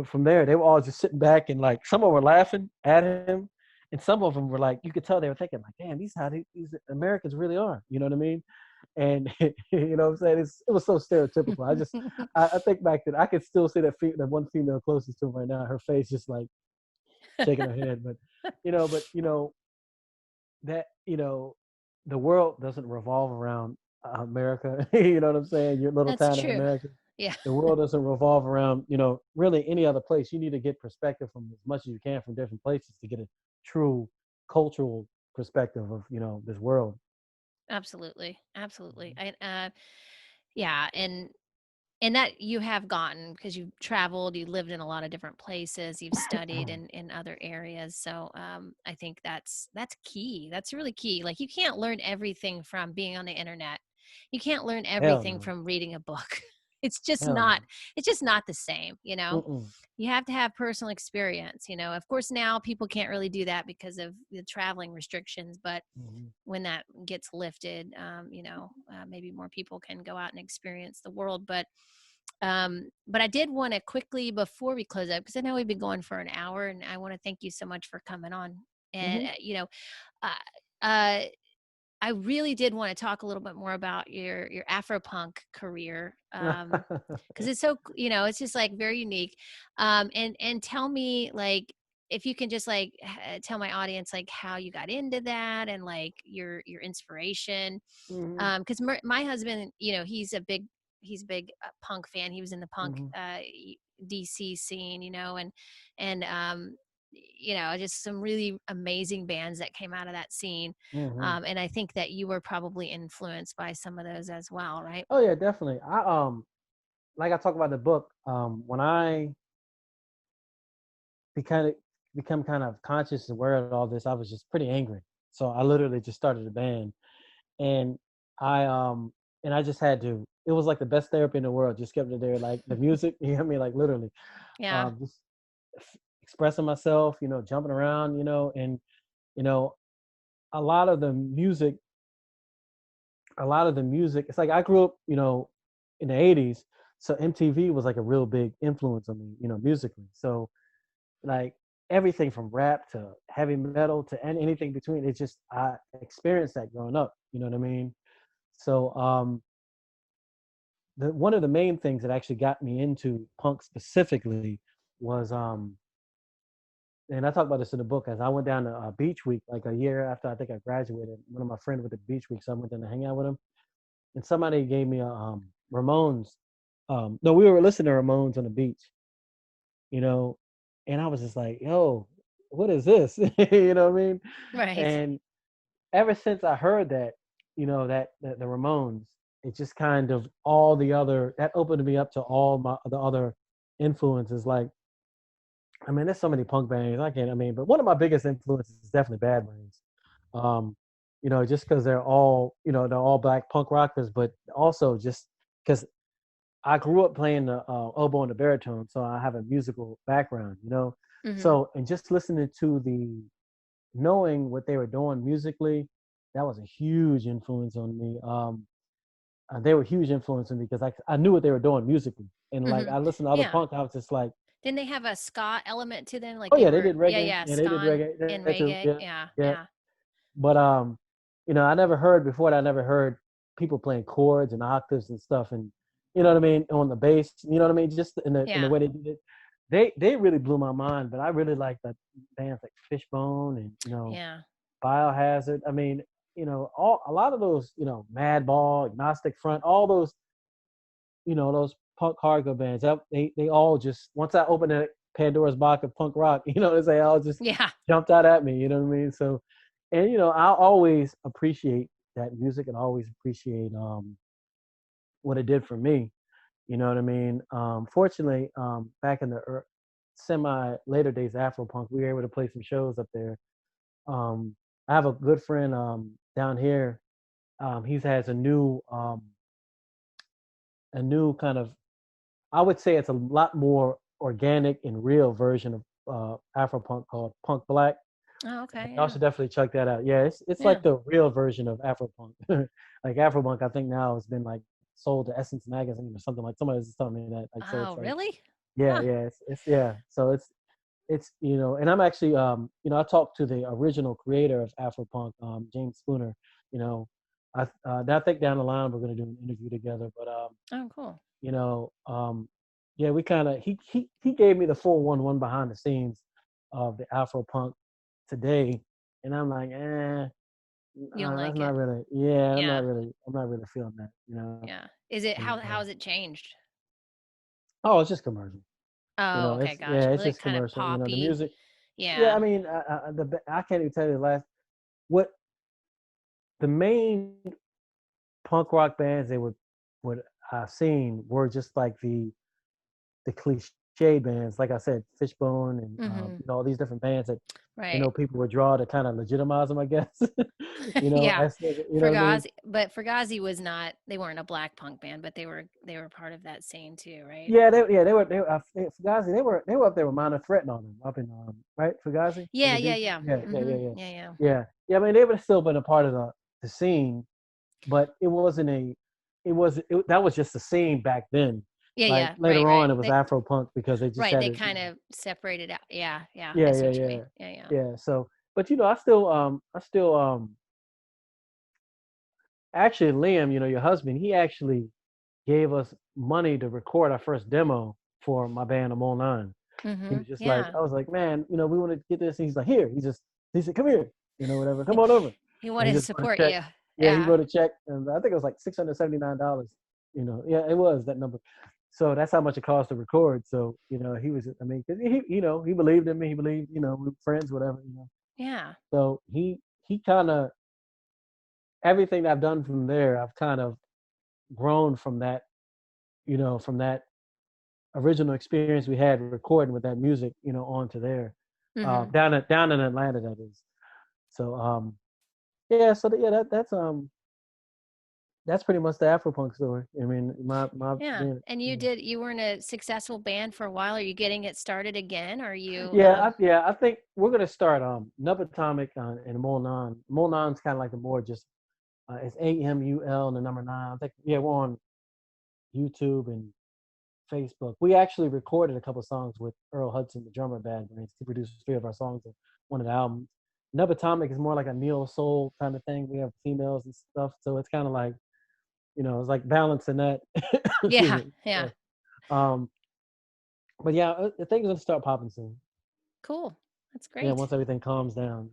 from there, they were all just sitting back, and like some of them were laughing at him, and some of them were like, you could tell they were thinking like, damn, these how these Americans really are. You know what I mean? And you know what I'm saying? It was so stereotypical. I think back that I could still see that one female closest to him right now. Her face just like shaking her head, but that the world doesn't revolve around America. You know what I'm saying? Your little That's town in true. America. Yeah. The world doesn't revolve around really any other place. You need to get perspective from as much as you can from different places to get a true cultural perspective of this world. Absolutely. Absolutely. Yeah, and that you have gotten because you've traveled, you lived in a lot of different places, you've studied in other areas. So I think that's key. That's really key. Like you can't learn everything from being on the internet. You can't learn Hell everything no. from reading a book. It's just Hell not no. it's just not the same. Mm-mm. You have to have personal experience. Of course now people can't really do that because of the traveling restrictions, but Mm-hmm. when that gets lifted, maybe more people can go out and experience the world. But I did want to quickly before we close up because I know we've been going for an hour, and I want to thank you so much for coming on. And Mm-hmm. uh, uh, I really did want to talk a little bit more about your Afropunk career, because it's so it's just like very unique. And tell me like if you can just like tell my audience like how you got into that and like your inspiration. Mm-hmm. Because my husband, he's a big punk fan. He was in the punk Mm-hmm. DC scene, and just some really amazing bands that came out of that scene. Mm-hmm. And I think that you were probably influenced by some of those as well, right? Oh yeah, definitely. I like I talk about the book. When I become kind of conscious and aware of all this, I was just pretty angry. So I literally just started a band, and I and I just had to. It was like the best therapy in the world. Just kept it there, like the music. You know what I mean? Like literally, Yeah. just expressing myself. Jumping around. And you know, a lot of the music, a lot of the music. It's like I grew up, in the '80s, so MTV was like a real big influence on me, musically. So like everything from rap to heavy metal to anything between. It's just I experienced that growing up. You know what I mean? So the one of the main things that actually got me into punk specifically was and I talk about this in the book, as I went down to Beach Week like a year after I think I graduated. One of my friends went to Beach Week, so I went down to hang out with him, and somebody gave me a Ramones. No, we were listening to Ramones on the beach, you know, and I was just like, "Yo, what is this?" You know what I mean? Right. And ever since I heard that, that the Ramones, it just kind of all the other that opened me up to all the other influences. Like, I mean, there's so many punk bands. I can't. I mean, but one of my biggest influences is definitely Bad Brains. Um, just because they're all black punk rockers, but also just because I grew up playing the oboe and the baritone, so I have a musical background. Hmm. So, and just listening to knowing what they were doing musically, that was a huge influence on me. They were a huge influence on me because I knew what they were doing musically, and like Hmm. I listened to other Yeah. punk, I was just like, Didn't they have a ska element to them? Like oh they yeah, they were, did yeah, reggae, yeah, yeah, they ska did reggae, and that too, reggae. yeah, Yeah, yeah. yeah. But I never heard before that. I never heard people playing chords and octaves and stuff, and you know what I mean, on the bass. You know what I mean, just in the Yeah. way they did it. They really blew my mind. But I really like the bands like Fishbone and Yeah. Biohazard. I mean, all a lot of those, Madball, Agnostic Front, all those, those punk hardcore bands. They all just once I opened that Pandora's box of punk rock, they all just Yeah. jumped out at me. You know what I mean? So, and I'll always appreciate that music and always appreciate what it did for me. You know what I mean? Fortunately, back in the semi later days of Afropunk, we were able to play some shows up there. I have a good friend down here. He has a new kind of, I would say it's a lot more organic and real version of Afropunk called Punk Black. Oh, okay. Y'all Yeah. should definitely check that out. Yeah, it's Yeah. like the real version of Afropunk. Like Afropunk, I think now has been like sold to Essence magazine or something, like somebody was telling me that. Like, so Oh, it's like, really? yeah, Huh. yeah, it's yeah. So it's and I'm actually I talked to the original creator of Afropunk, James Spooner. You know, I think down the line we're gonna do an interview together, but Oh, cool. you know, um, yeah, we kind of he gave me the 411 behind the scenes of the Afro Punk today, and I'm like, You don't that's like not it? really, yeah, Yeah. I'm not really feeling that. Yeah. Is it And, how has it changed? oh, it's just commercial. Oh, okay, Yeah, gotcha. it's Like just kind of commercial. The poppy. music, yeah, Yeah. I mean, I can't even tell you what the main punk rock bands they would I've seen were just like the cliche bands, like I said, Fishbone and Hmm. all these different bands that Right. people would draw to kind of legitimize them, I guess. Yeah. As you know what I mean? Fugazi, but Fugazi was not, they weren't a black punk band, but they were part of that scene too, right? Fugazi. They were up there with Minor Threat on them up in right Fugazi in Yeah, the yeah, DC. yeah. Yeah, yeah, yeah, Mhm. yeah, Yeah, yeah. yeah. I mean, they would have still been a part of the scene, but it wasn't that was just the scene back then. Yeah, Like yeah. Right, later right. on, it was Afro punk because they just Right, had they to. kind of separated out. Yeah, yeah. I Yeah, see yeah, what you yeah, mean. Yeah, yeah. yeah. So, but I still actually Liam, your husband, he actually gave us money to record our first demo for my band, I'm Nine. He Mhm. was just like, Yeah. I was like, man, we want to get this. And he's like, here. He said, come here, whatever, come on over. He And he wanted to just wrote a support check. you. Yeah, he Yeah. wrote a check, and I think it was like $679. Yeah, it was that number. So that's how much it cost to record. So he was, I mean, 'cause he believed in me. He believed, we were friends, whatever. Yeah. So he kind of everything I've done from there, I've kind of grown from that, from that original experience we had recording with that music, onto there, Mm-hmm. down in Atlanta, that is. So yeah, so yeah, that's pretty much the Afropunk story. I mean, my Yeah. being, And you were in a successful band for a while. Are you getting it started again? Are you, yeah, I think we're gonna start Nubatomic and Molnon. Molnon's kind of like the more just it's AMUL and the number nine. I think yeah, we're on YouTube and Facebook. We actually recorded a couple songs with Earl Hudson, the drummer of Bad Brains. He produced three of our songs on one of the albums. Nubatomic is more like a neo soul kind of thing. We have females and stuff, so it's kind of like it's like balancing that. Excuse yeah, me. yeah. So, um, but yeah, I think it's gonna start popping soon. Cool. That's Yeah, great. once everything calms down,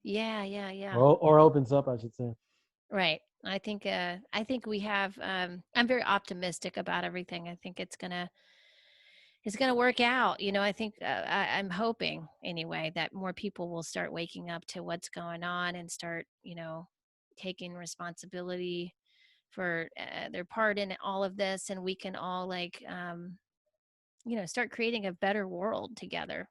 Yeah, yeah, yeah. or opens up, I should say. Right. I think we have I'm very optimistic about everything. I think it's gonna work out. I think I'm hoping anyway that more people will start waking up to what's going on and start, taking responsibility for their part in all of this, and we can all like start creating a better world together.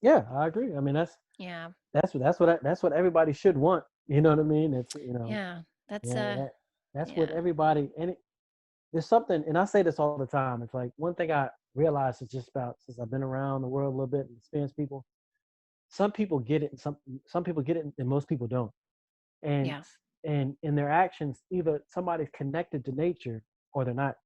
Yeah, I agree. I mean, Yeah. that's what everybody should want. You know what I mean? It's Yeah. That's yeah, that's what yeah. everybody and there's something, and I say this all the time. It's like one thing I realized is just about since I've been around the world a little bit and experienced people. Some people get it, and some people get it, and most people don't. And Yeah. and in their actions, either somebody's connected to nature or they're not.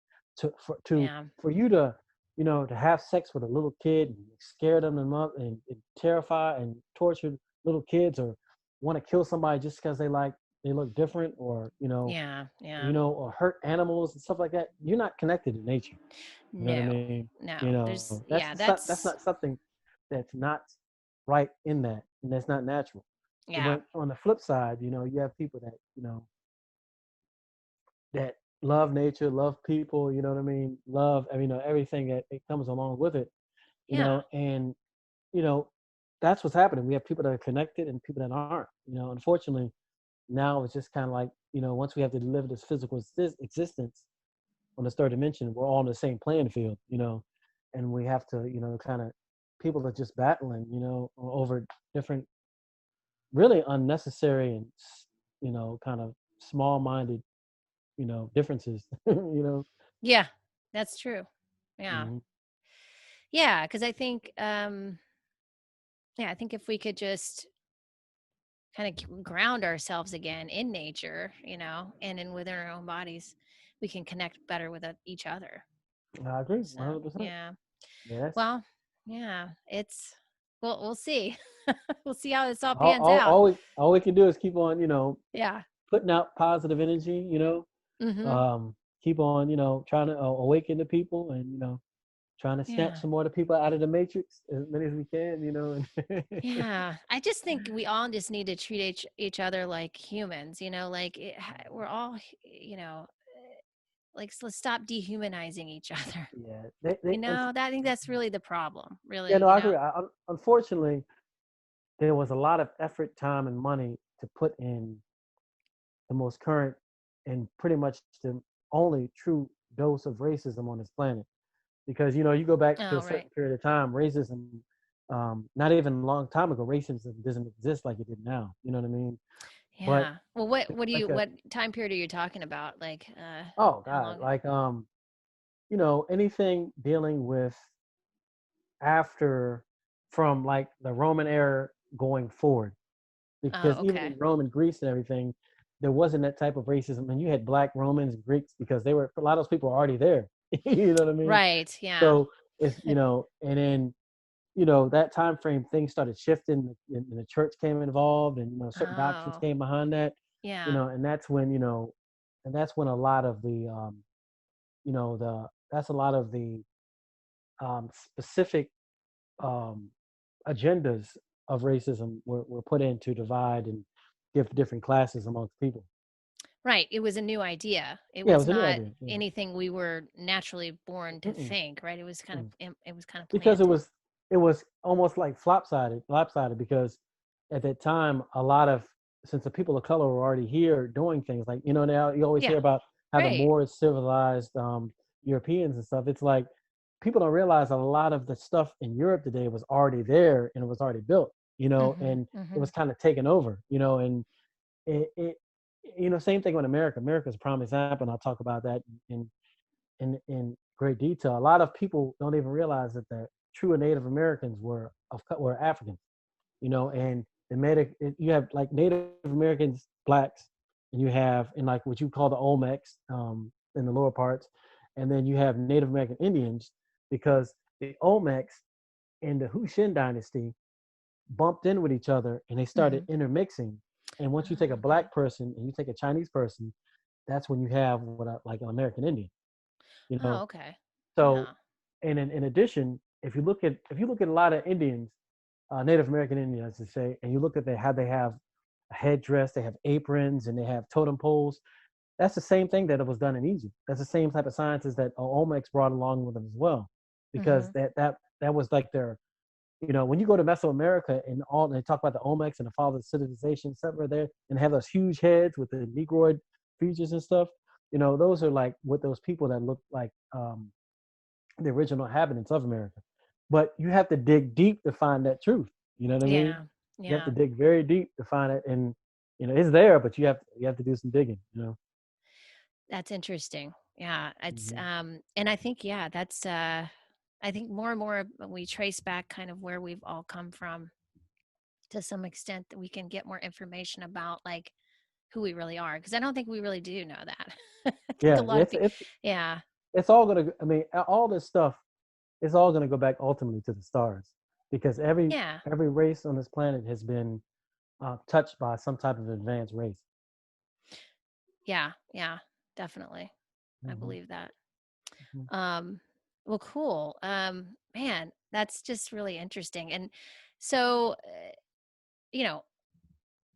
Yeah. For you to to have sex with a little kid and scare them up and terrify and torture little kids or want to kill somebody just because they look different or Yeah. Yeah. or hurt animals and stuff like that, you're not connected to nature. You know what I No. mean? No. There's yeah, That's that's not something that's not right in that, and that's not natural. yeah. But on the flip side, you have people that that love nature, love people. You know what I mean? Love, everything that it comes along with it. Yeah. And you know that's what's happening. We have people that are connected and people that aren't. Unfortunately, now it's just kind of like once we have to live this physical existence on this third dimension, we're all on the same playing field, and we have to, kind of people are just battling, over different, really unnecessary and kind of small-minded, differences, Yeah. That's true. Yeah. hmm Yeah, cuz I think yeah, I think if we could just kind of ground ourselves again in nature, and in within our own bodies, we can connect better with each other. I agree, So, 100%. yeah. Yes. Well, yeah, it's well, we'll see. We'll see how this all All, pans all, out. all, we, all we can do is keep on, Yeah. putting out positive energy, Mhm. keep on, trying to awaken the people and, trying to snatch Yeah. some more of the people out of the matrix as many as we can, and Yeah. I just think we all just need to treat each other like humans, like we're all, like let's stop dehumanizing each other. yeah, I think that's really the problem, yeah, really, no, I agree. Unfortunately, there was a lot of effort, time, and money to put in the most current and pretty much the only true dose of racism on this planet. Because you go back to a Oh, right. certain period of time, racism, not even a long time ago, racism doesn't exist like it did now. You know what I mean? But Yeah. Well, what do like you what time period are you talking about? Like oh how god, long? like anything dealing with after from like the Roman era going forward, because Oh, even in okay. Rome and Greece and everything, there wasn't that type of racism. And you had black Romans and Greeks because they were a lot of those people were already there. You know what I mean? Right. Yeah. So it's and then that time frame things started shifting and the church came involved and certain doctrines Oh, came behind that, yeah. and that's when and that's when a lot of the that's a lot of the specific um agendas of racism were put in to divide and give different classes amongst people. Right. It was a new idea. It Yeah, it was was a new not idea. Yeah. anything we were naturally born to Mm-mm, think, right? It was kind of mm. it was kind of Because planted. it was almost like lopsided because at that time a lot of since the people of color were already here doing things like now you always Yeah. hear about how the Right. Moors civilized Europeans and stuff, it's like people don't realize a lot of the stuff in Europe today was already there and it was already built, Mhm. and it Mhm. was kind of taken over, and it same thing with America. America's a prime example, and I'll talk about that in in great detail. A lot of people don't even realize that the true Native Americans were Africans, and the you have like Native Americans, blacks, and you have in like what you call the Olmecs in the lower parts, and then you have Native American Indians because the Olmecs in the Hushin dynasty bumped in with each other and they started Mhm. intermixing. And once you take a Okay. black person and you take a Chinese person, that's when you have like an American Indian, you Oh, know. okay. So, Yeah. and in addition, if you look at a lot of Indians, Native American Indians, to say, and you look at how they have a headdress, they have aprons, and they have totem poles. That's the same thing that it was done in Egypt. That's the same type of sciences that Olmecs brought along with them as well, because Mhm. that was like their, when you go to Mesoamerica and all they talk about the Olmecs and the father of civilization, etc. There, and have those huge heads with the Negroid features and stuff. Those are like what those people that look like the original inhabitants of America. But you have to dig deep to find that truth. You know what I mean? Yeah. You have to Yeah. dig very deep to find it, and it's there, but you have to do some digging. That's interesting. Yeah, it's Hmm. and I think yeah, that's I think more and more when we trace back kind of where we've all come from to some extent that we can get more information about like who we really are because I don't think we really do know that. I think a Yeah, lot of it's people it's yeah. it's all gonna. I mean, all this stuff is all gonna go back ultimately to the stars, because every Yeah. every race on this planet has been touched by some type of advanced race. Yeah. Yeah. Definitely. I Hmm. believe that. Hmm. Um well cool. Man, that's just really interesting. And so you know,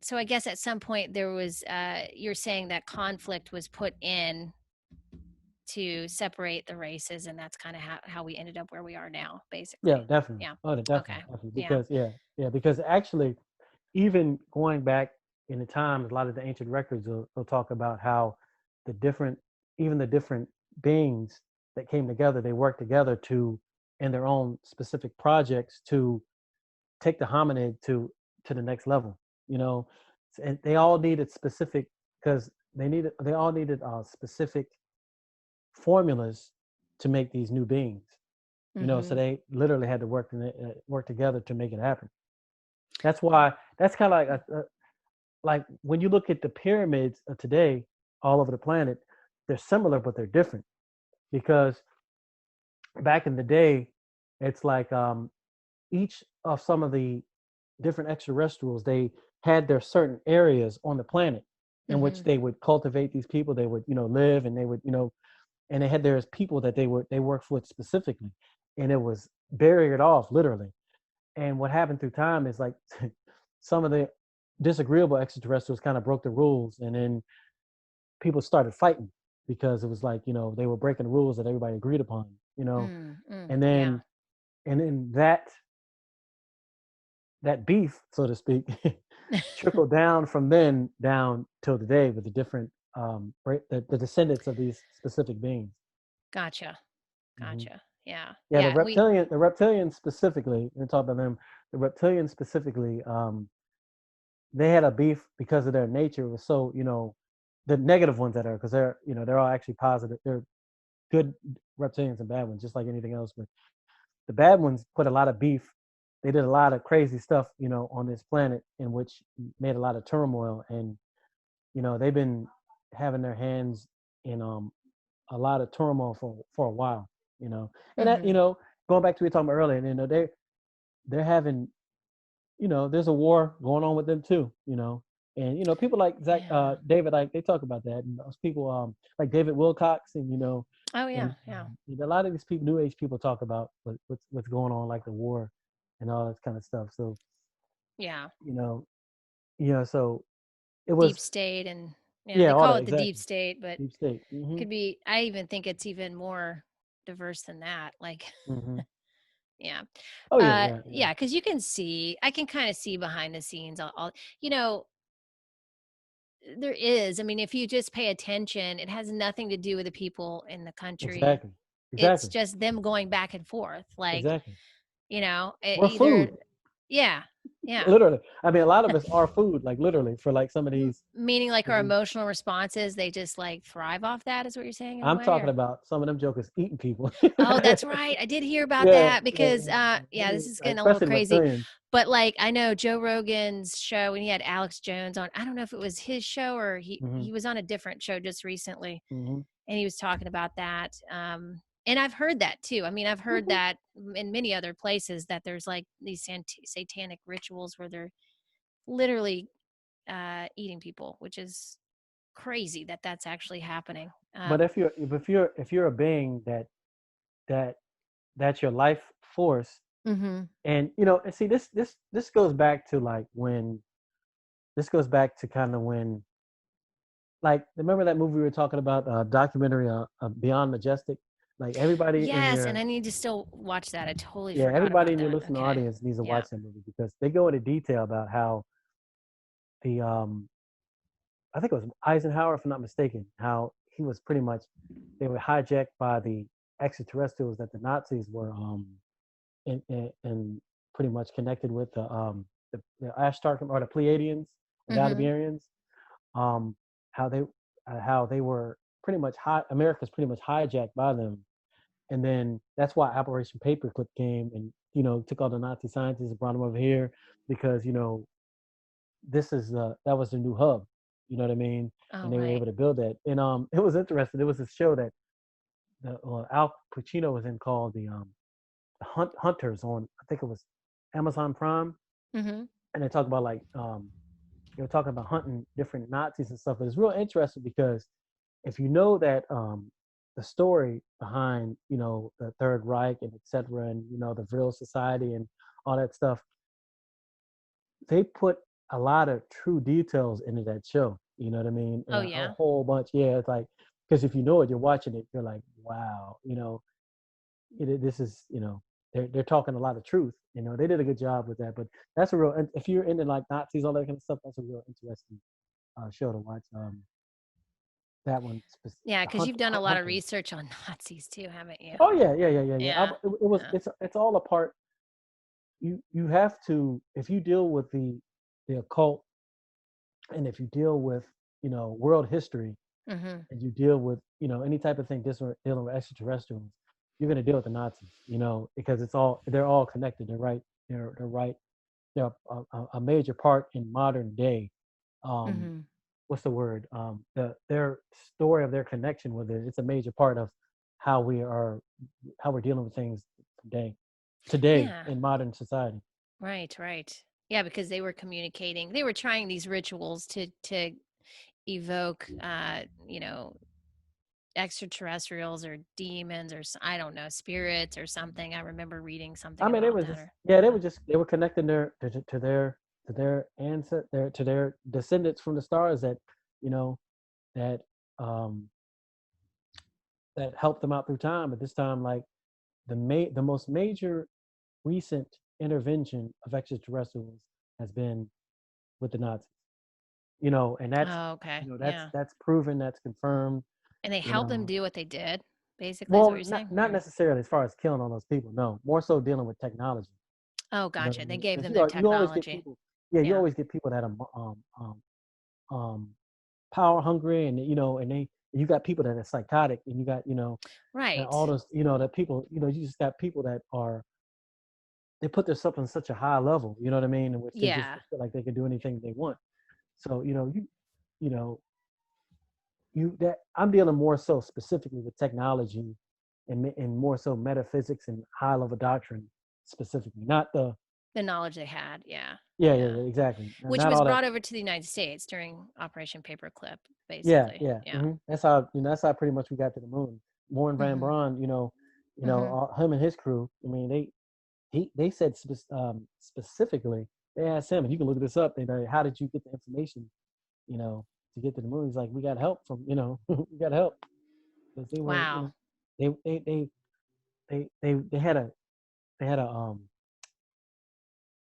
so I guess at some point there was you're saying that conflict was put in to separate the races and that's kind of how we ended up where we are now Yeah, basically. definitely. Yeah. Oh, definitely, Okay. definitely. Yeah. Because yeah, because actually, even going back in the times, a lot of the ancient records will talk about how the different, even the different beings that came together, they worked together to, in their own specific projects, to take the hominid to the next level. You know, and they all needed specific, because they all needed specific formulas to make these new beings. So Mhm. they literally had to work together to make it happen. That's why that's kind of like when you look at the pyramids of today all over the planet, they're similar but they're different, because back in the day, it's like each of some of the different extraterrestrials, they had their certain areas on the planet in which Mhm. they would cultivate these people. They would live, and they would and they had there's people that they worked with specifically, and it was barriered off literally. And what happened through time is like some of the disagreeable extraterrestrials kind of broke the rules, and then people started fighting because it was like they were breaking the rules that everybody agreed upon. Mm, mm, And yeah. then that beef, so to speak, trickled down from then down till today with the different the descendants of these specific beings. Gotcha. Hmm. Gotcha. Yeah. Yeah, the Yeah, we reptilians specifically. And talk about them. The reptilians specifically. They had a beef because of their nature. It was so the negative ones that are, because they're all actually positive. They're good reptilians and bad ones, just like anything else. But the bad ones put a lot of beef. They did a lot of crazy stuff, on this planet, in which made a lot of turmoil, and they've been having their hands in a lot of turmoil for a while, and that mhm. going back to what we were talking about earlier, they're having there's a war going on with them too, and people like Yeah. David, like they talk about that, and those people like David Wilcox, and Oh and yeah, yeah. a lot of these people, New Age people, talk about what's going on, like the war and all that kind of stuff. So Yeah. you know, so it Deep was, state and yeah, yeah, they all call that, it the deep exactly, state, but deep state. could be I even think it's even more diverse than that. Like Hmm. yeah. Oh yeah, yeah, yeah. Yeah, cuz you can see I can kind of see behind the scenes all you know there is. I mean, if you just pay attention, it has nothing to do with the people in the country. Exactly. It's Exactly. just them going back and forth, like, Exactly. We're either food. yeah, yeah. Literally. I mean, a lot of us are food, like literally, for like some of these. Meaning like our Mhm. emotional responses, they just, like, thrive off that is what you're saying in a I'm way, talking or about some of them jokers eating people. Oh, that's right. I did hear about Yeah, that yeah, because, I yeah, this mean, is like, getting a little especially crazy. reptilians. But, like, I know Joe Rogan's show when he had Alex Jones on. I don't know if it was his show or Hmm. he was on a different show just recently, Hmm. and he was talking about that. And I've heard that too. I mean, I've heard Hmm. that in many other places that there's like these satanic rituals where they're literally eating people, which is crazy that that's actually happening. But if you're a being that that's your life force, Mhm. and and see, this goes back to like when this goes back to kind of when, like, remember that movie we were talking about, documentary, Beyond Majestic? Like everybody in Yes, and your I need to still watch that. I totally Yeah, forgot everybody about in your that. listening Okay. audience needs to Yeah. watch that movie because they go into detail about how the I think it was Eisenhower, if I'm not mistaken, how he was pretty much, they were hijacked by the extraterrestrials that the Nazis were and pretty much connected with the Ashtar or the Pleiadians or the Mhm. Aldebarans, um how they were pretty much America's pretty much hijacked by them. And then that's why Operation Paperclip came and took all the Nazi scientists and brought them over here because this is that was the new hub. You know what I mean? Oh, And they were right. able to build that. And it was interesting. There was a show that Al Pacino was in called the Hunters on, I think it was Amazon Prime, Mhm. and they talk about like they were talking about hunting different Nazis and stuff. But it's real interesting because if you know that the story behind the Third Reich and etc. and the Vril Society and all that stuff, they put a lot of true details into that show. You know what I mean? And Oh, a yeah. whole bunch. Yeah, it's like, because if you know it, you're watching it, you're like, wow. This is they're talking a lot of truth. They did a good job with that. But that's a real. If you're into like Nazis, all that kind of stuff, that's a real interesting show to watch. That one, Yeah, the because 'cause you've done a lot of Hunters. research on Nazis too, haven't you? Oh yeah, yeah, yeah, yeah, yeah. Yeah. It was Yeah. it's all a part. You have to, if you deal with the occult, and if you deal with world history, Mhm. and you deal with any type of thing dealing with extraterrestrials, you're going to deal with the Nazis. Because they're all connected. They're right. They're a major part in modern day. Um, Mhm. what's the word? Their story of their connection with it. It's a major part of how we are how we're dealing with things today. Today Yeah. in modern society. Right, right. Yeah, because they were communicating. They were trying these rituals to evoke, extraterrestrials or demons or I don't know, spirits or something. I remember reading something I mean, they about were that just or yeah, yeah. they were connecting their ancestors, to their descendants from the stars that you know that um that helped them out through time. But this time, like the most major recent intervention of extraterrestrials has been with the Nazis. And that's Oh, okay. that's Yeah. that's proven, that's confirmed. And they You helped them know, do what they did, basically, is what well, you're not saying? not Or necessarily as far as killing all those people. No, more so dealing with technology. oh, You know what I gotcha. They mean? gave Because them their you always get technology. people. Yeah, you Yeah. always get people that are power hungry, and you got people that are psychotic, and you got and Right. all those that people you just got people that are, they put themselves on such a high level, you know what I mean, in which they just Yeah. feel like they can do anything they want. So you know that I'm dealing more so specifically with technology, and more so metaphysics and high level doctrine specifically, not the The knowledge they had. Yeah. yeah, yeah, Yeah. yeah, exactly, Which not was all that. brought over to the United States during Operation Paperclip, Yeah, basically. yeah. Yeah. That's how pretty much we got to the moon. Warren Van Mhm. Braun, Mhm. him and his crew. I mean, they said specifically, they asked him, and you can look this up. They know, how did you get the information, you know, to get to the moon? He's like, we got help from, we got help because they were, Wow. they had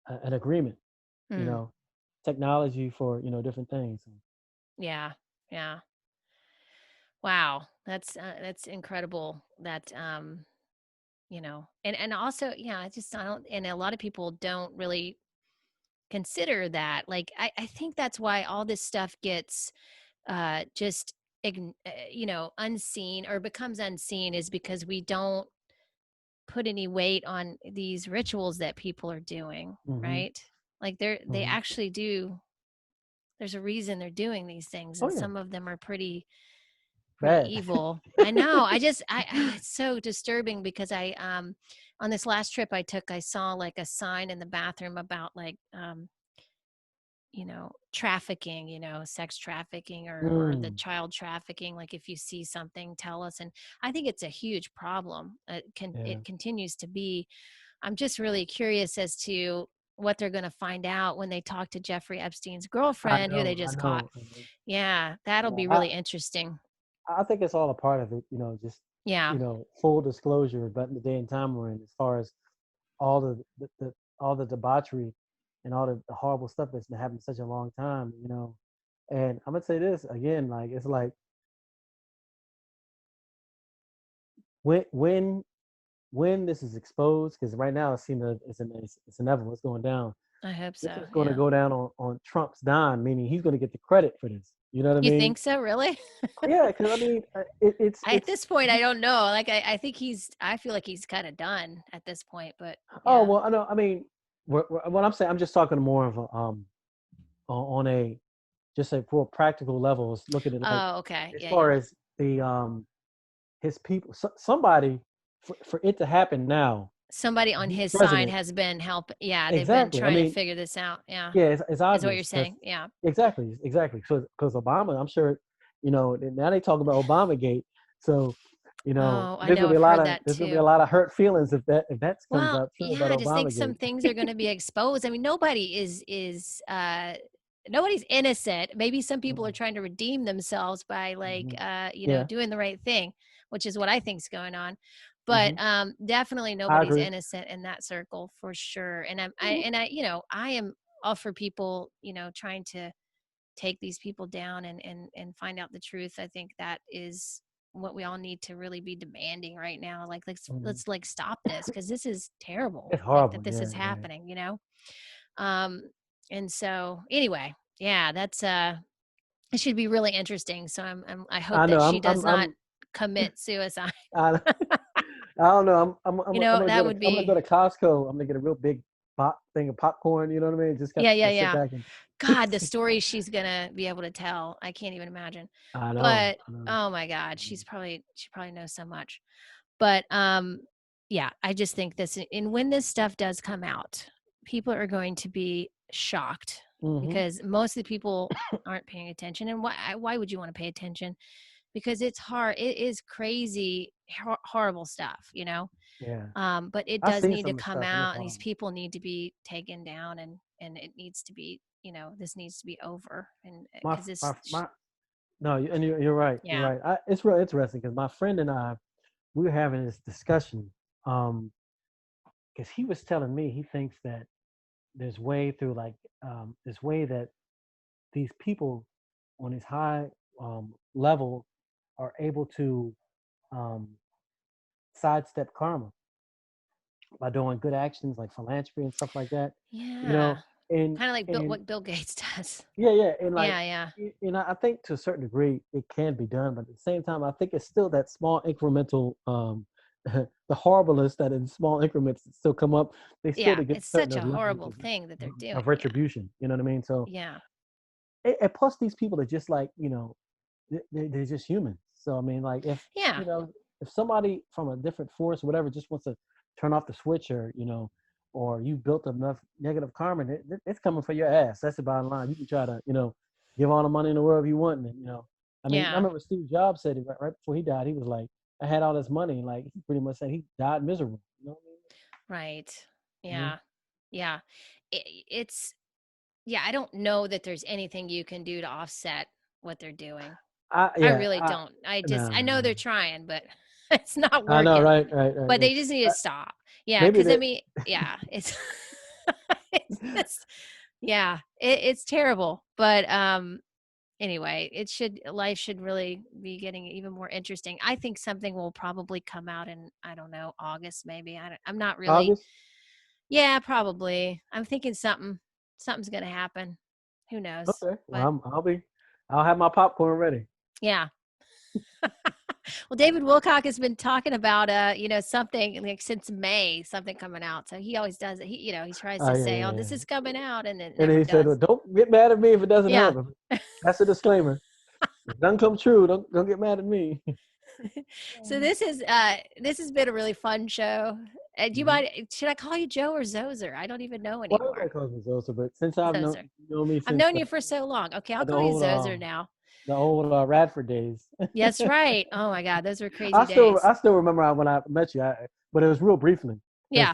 an agreement, you Mm. know, technology for different things. Yeah. Yeah. Wow. That's incredible that, and also, yeah, I don't, and a lot of people don't really consider that. Like, I think that's why all this stuff gets, just, unseen or becomes unseen, is because we don't put any weight on these rituals that people are doing, Mm-hmm. right? Like they Mm-hmm. actually do. There's a reason they're doing these things, Oh and yeah, some of them are pretty bad. evil. I know. It's so disturbing because on this last trip I took, I saw like a sign in the bathroom about like, trafficking, sex trafficking, or the Mm, child trafficking. Like, if you see something, tell us. And I think it's a huge problem. yeah. It continues to be. I'm just really curious as to what they're going to find out when they talk to Jeffrey Epstein's girlfriend, who they I just caught. know. Yeah, that'll Yeah, be really interesting. I think it's all a part of it, just, Yeah, full disclosure, but in the day and time we're in, as far as all the all the debauchery and all the horrible stuff that's been happening such a long time. And I'm gonna say this again, like it's like when when this is exposed, because right now it seems that it's inevitable, it's going down. I hope This so. is going to Yeah. go down on Trump's dime, meaning he's going to get the credit for this. You know what I You mean? think so, really? Yeah, because I mean, At this point, I don't know. Like, I think I feel like he's kind of done at this point, but oh yeah. well, I know. I mean, what I'm saying, I'm just talking more of a on a just a for practical levels, looking at like Oh, okay. as Yeah, far yeah. as the his people, somebody for it to happen now, Somebody on the his side president. has been Yeah, they've been Exactly. I trying to mean, figure this out. Yeah. yeah, it's Is what you're obvious because saying. Yeah. exactly. So because Obama, I'm sure, now they talk about Obamagate. So, Oh, I know. I've heard that there's gonna be a too. lot of hurt feelings if that comes Well, out true yeah, about I just think some Obamagate. things are going to be exposed. I mean, nobody's innocent. Maybe some people are Mm-hmm. trying to redeem themselves by, like, Mm-hmm. Yeah. doing the right thing, which is what I think's going on. But Hmm. definitely I nobody's agree. innocent in that circle, for sure. And Mhm. I am all for people, trying to take these people down and find out the truth. I think that is what we all need to really be demanding right now. Like, Mhm. let's like stop this, because this is terrible. It's Like, that horrible. this Yeah, is yeah. happening. Um, and so anyway, yeah, that's it should be really interesting. So I hope I know. that she does not commit suicide. I, I don't know. That would I'm gonna go be. to Costco. I'm gonna get a real big thing of popcorn. You know what I mean? Just got Yeah, yeah, to sit yeah. back and. God, the stories she's gonna be able to tell, I can't even imagine. I know. But I know. oh my God, she probably knows so much. But yeah, I just think this, and when this stuff does come out, people are going to be shocked, Hmm. because most of the people aren't paying attention. And why would you want to pay attention? Because it's hard. It is crazy, horrible stuff. Yeah. But it I does seen need to some of the come stuff. It is out, and these horrible. people need to be taken down, and it needs to be, this needs to be over. And My because this, my No, and you're right. You're yeah, right. It's real interesting because my friend and I, we were having this discussion. Um, because he was telling me he thinks that there's way through like this way that these people on this high level are able to um, sidestep karma by doing good actions like philanthropy and stuff like that. You yeah, know, and kind of like and what Bill Gates does. yeah, and like Yeah, yeah. I think to a certain degree it can be done, but at the same time, I think it's still that small incremental the horribleness that in small increments still come up. They still Yeah, to get it's such certain a levels horrible thing that they're of doing. Yeah. retribution. You know what I mean? So Yeah. and plus these people are just like they're just humans. So I mean, like Yeah. if somebody from a different force or whatever just wants to turn off the switch, or you built enough negative karma, it's coming for your ass. That's the bottom line. You can try to give all the money in the world you want, and I mean, I Yeah. remember Steve Jobs said it right before he died. He was like, I had all this money, and like he pretty much said he died miserable. You know what Right. I mean? Yeah. Yeah. It's, yeah, I don't know that there's anything you can do to offset what they're doing. I Yeah, really don't. I no, know no. they're trying, but it's not I know, working. But right. they just need to Uh, stop. Yeah, maybe because I that. mean, yeah, it's it's just, yeah, it's terrible. But anyway, life should really be getting even more interesting. I think something will probably come out in, I don't know, August maybe. I'm not really. August? Yeah, probably. I'm thinking something's going to happen. Who knows? Okay. But Well, I'll have my popcorn ready. yeah. Well, David Wilcock has been talking about something like since May, something coming out. So he always does it. He tries Oh to yeah, say, yeah, "Oh, yeah. this is coming out," and it And never he said, well, does. "Don't get mad at me if it doesn't Yeah. happen." That's a disclaimer. If it doesn't come true, don't get mad at me. So this has been a really fun show. Do you Mhm. mind? Should I call you Joe or Zoser? I don't even know Well, everybody anymore. calls me Zosa, but since I've known Zoser. you know me I've since known you for so long. Okay, I'll the call you old Zoser now. Radford days. Yes, right. Oh my God, those were crazy I days. still remember when I met you, but it was real briefly because Yeah.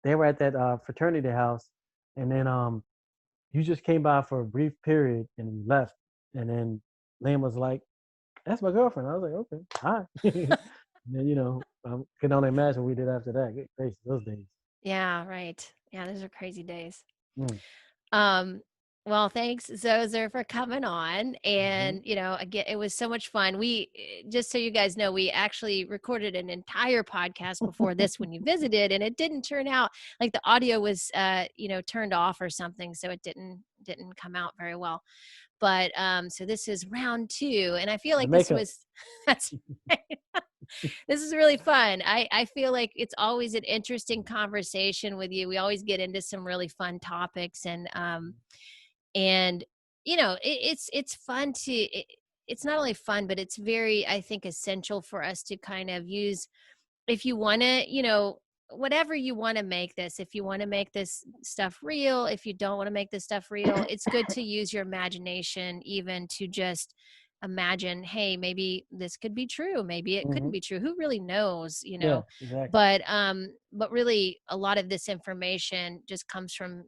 they were at that fraternity house, and then you just came by for a brief period and you left, and then Liam was like, "That's my girlfriend." I was like, "Okay, hi." And then I can only imagine what we did after that. Good gracious, those days. Yeah, right. Yeah, those are crazy days. Mm. Um, well, thanks, Zoser, for coming on. Hmm. And, again, it was so much fun. Just so you guys know, we actually recorded an entire podcast before this when you visited, and it didn't turn out like the audio was, turned off or something. So it didn't come out very well. But so this is round two. And I feel The like this makeup. was, that's this is really fun. I feel like it's always an interesting conversation with you. We always get into some really fun topics, and it's fun it's not only fun, but it's very, I think, essential for us to kind of use, if you want to, whatever you want to make this, if you want to make this stuff real, if you don't want to make this stuff real, it's good to use your imagination, even to just imagine, hey, maybe this could be true, maybe it couldn't Hmm. be true, who really knows, Yeah, exactly. but really a lot of this information just comes from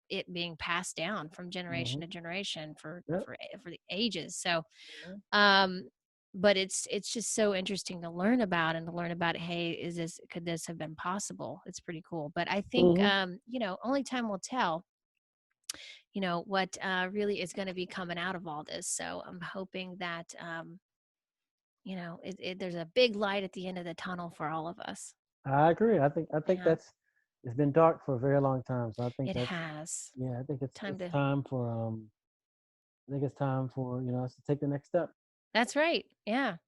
it being passed down from generation Hmm. to generation Yep. for the ages. So Mhm. um but it's just so interesting to learn about, and to learn about, hey, could this have been possible? It's pretty cool. But I think Mhm. only time will tell, what really is going to be coming out of all this. So I'm hoping that there's a big light at the end of the tunnel for all of us. I agree. I think Yeah, it's been dark for a very long time. So I think it that's has. yeah. I think Time it's to time for us to take the next step. That's right. Yeah.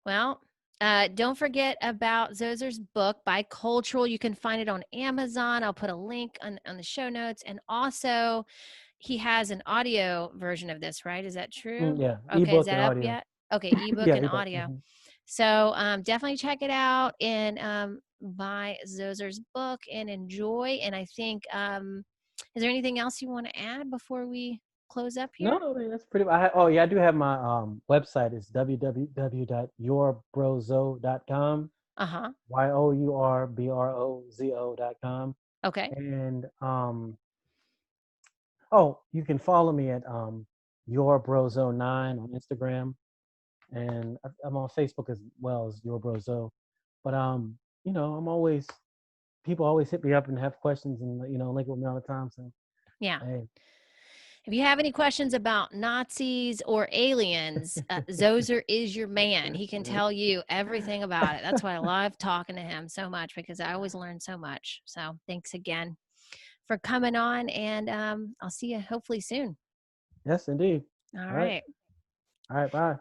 Well, don't forget about Zoser's book, Bicultural. You can find it on Amazon. I'll put a link on the show notes. And also, he has an audio version of this, right? Is that true? Yeah, Okay, is ebook that and up audio. yet? Okay, ebook Yeah, and ebook. audio. Hmm. So definitely check it out and buy Zoser's book and enjoy. And I think, is there anything else you want to add before we close up No, here? I mean, that's pretty. Oh yeah, I do have my website. It's www.yourbrozo.com. Uh huh. yourbrozo.com. Okay. And oh, you can follow me at yourbrozo9 on Instagram, and I'm on Facebook as well as yourbrozo. But I'm always people always hit me up and have questions and link with me all the time. So Yeah. hey, If you have any questions about Nazis or aliens, Zoser is your man. He can tell you everything about it. That's why I love talking to him so much, because I always learn so much. So thanks again for coming on, and I'll see you hopefully soon. yes, indeed. All All right, right. all right, bye.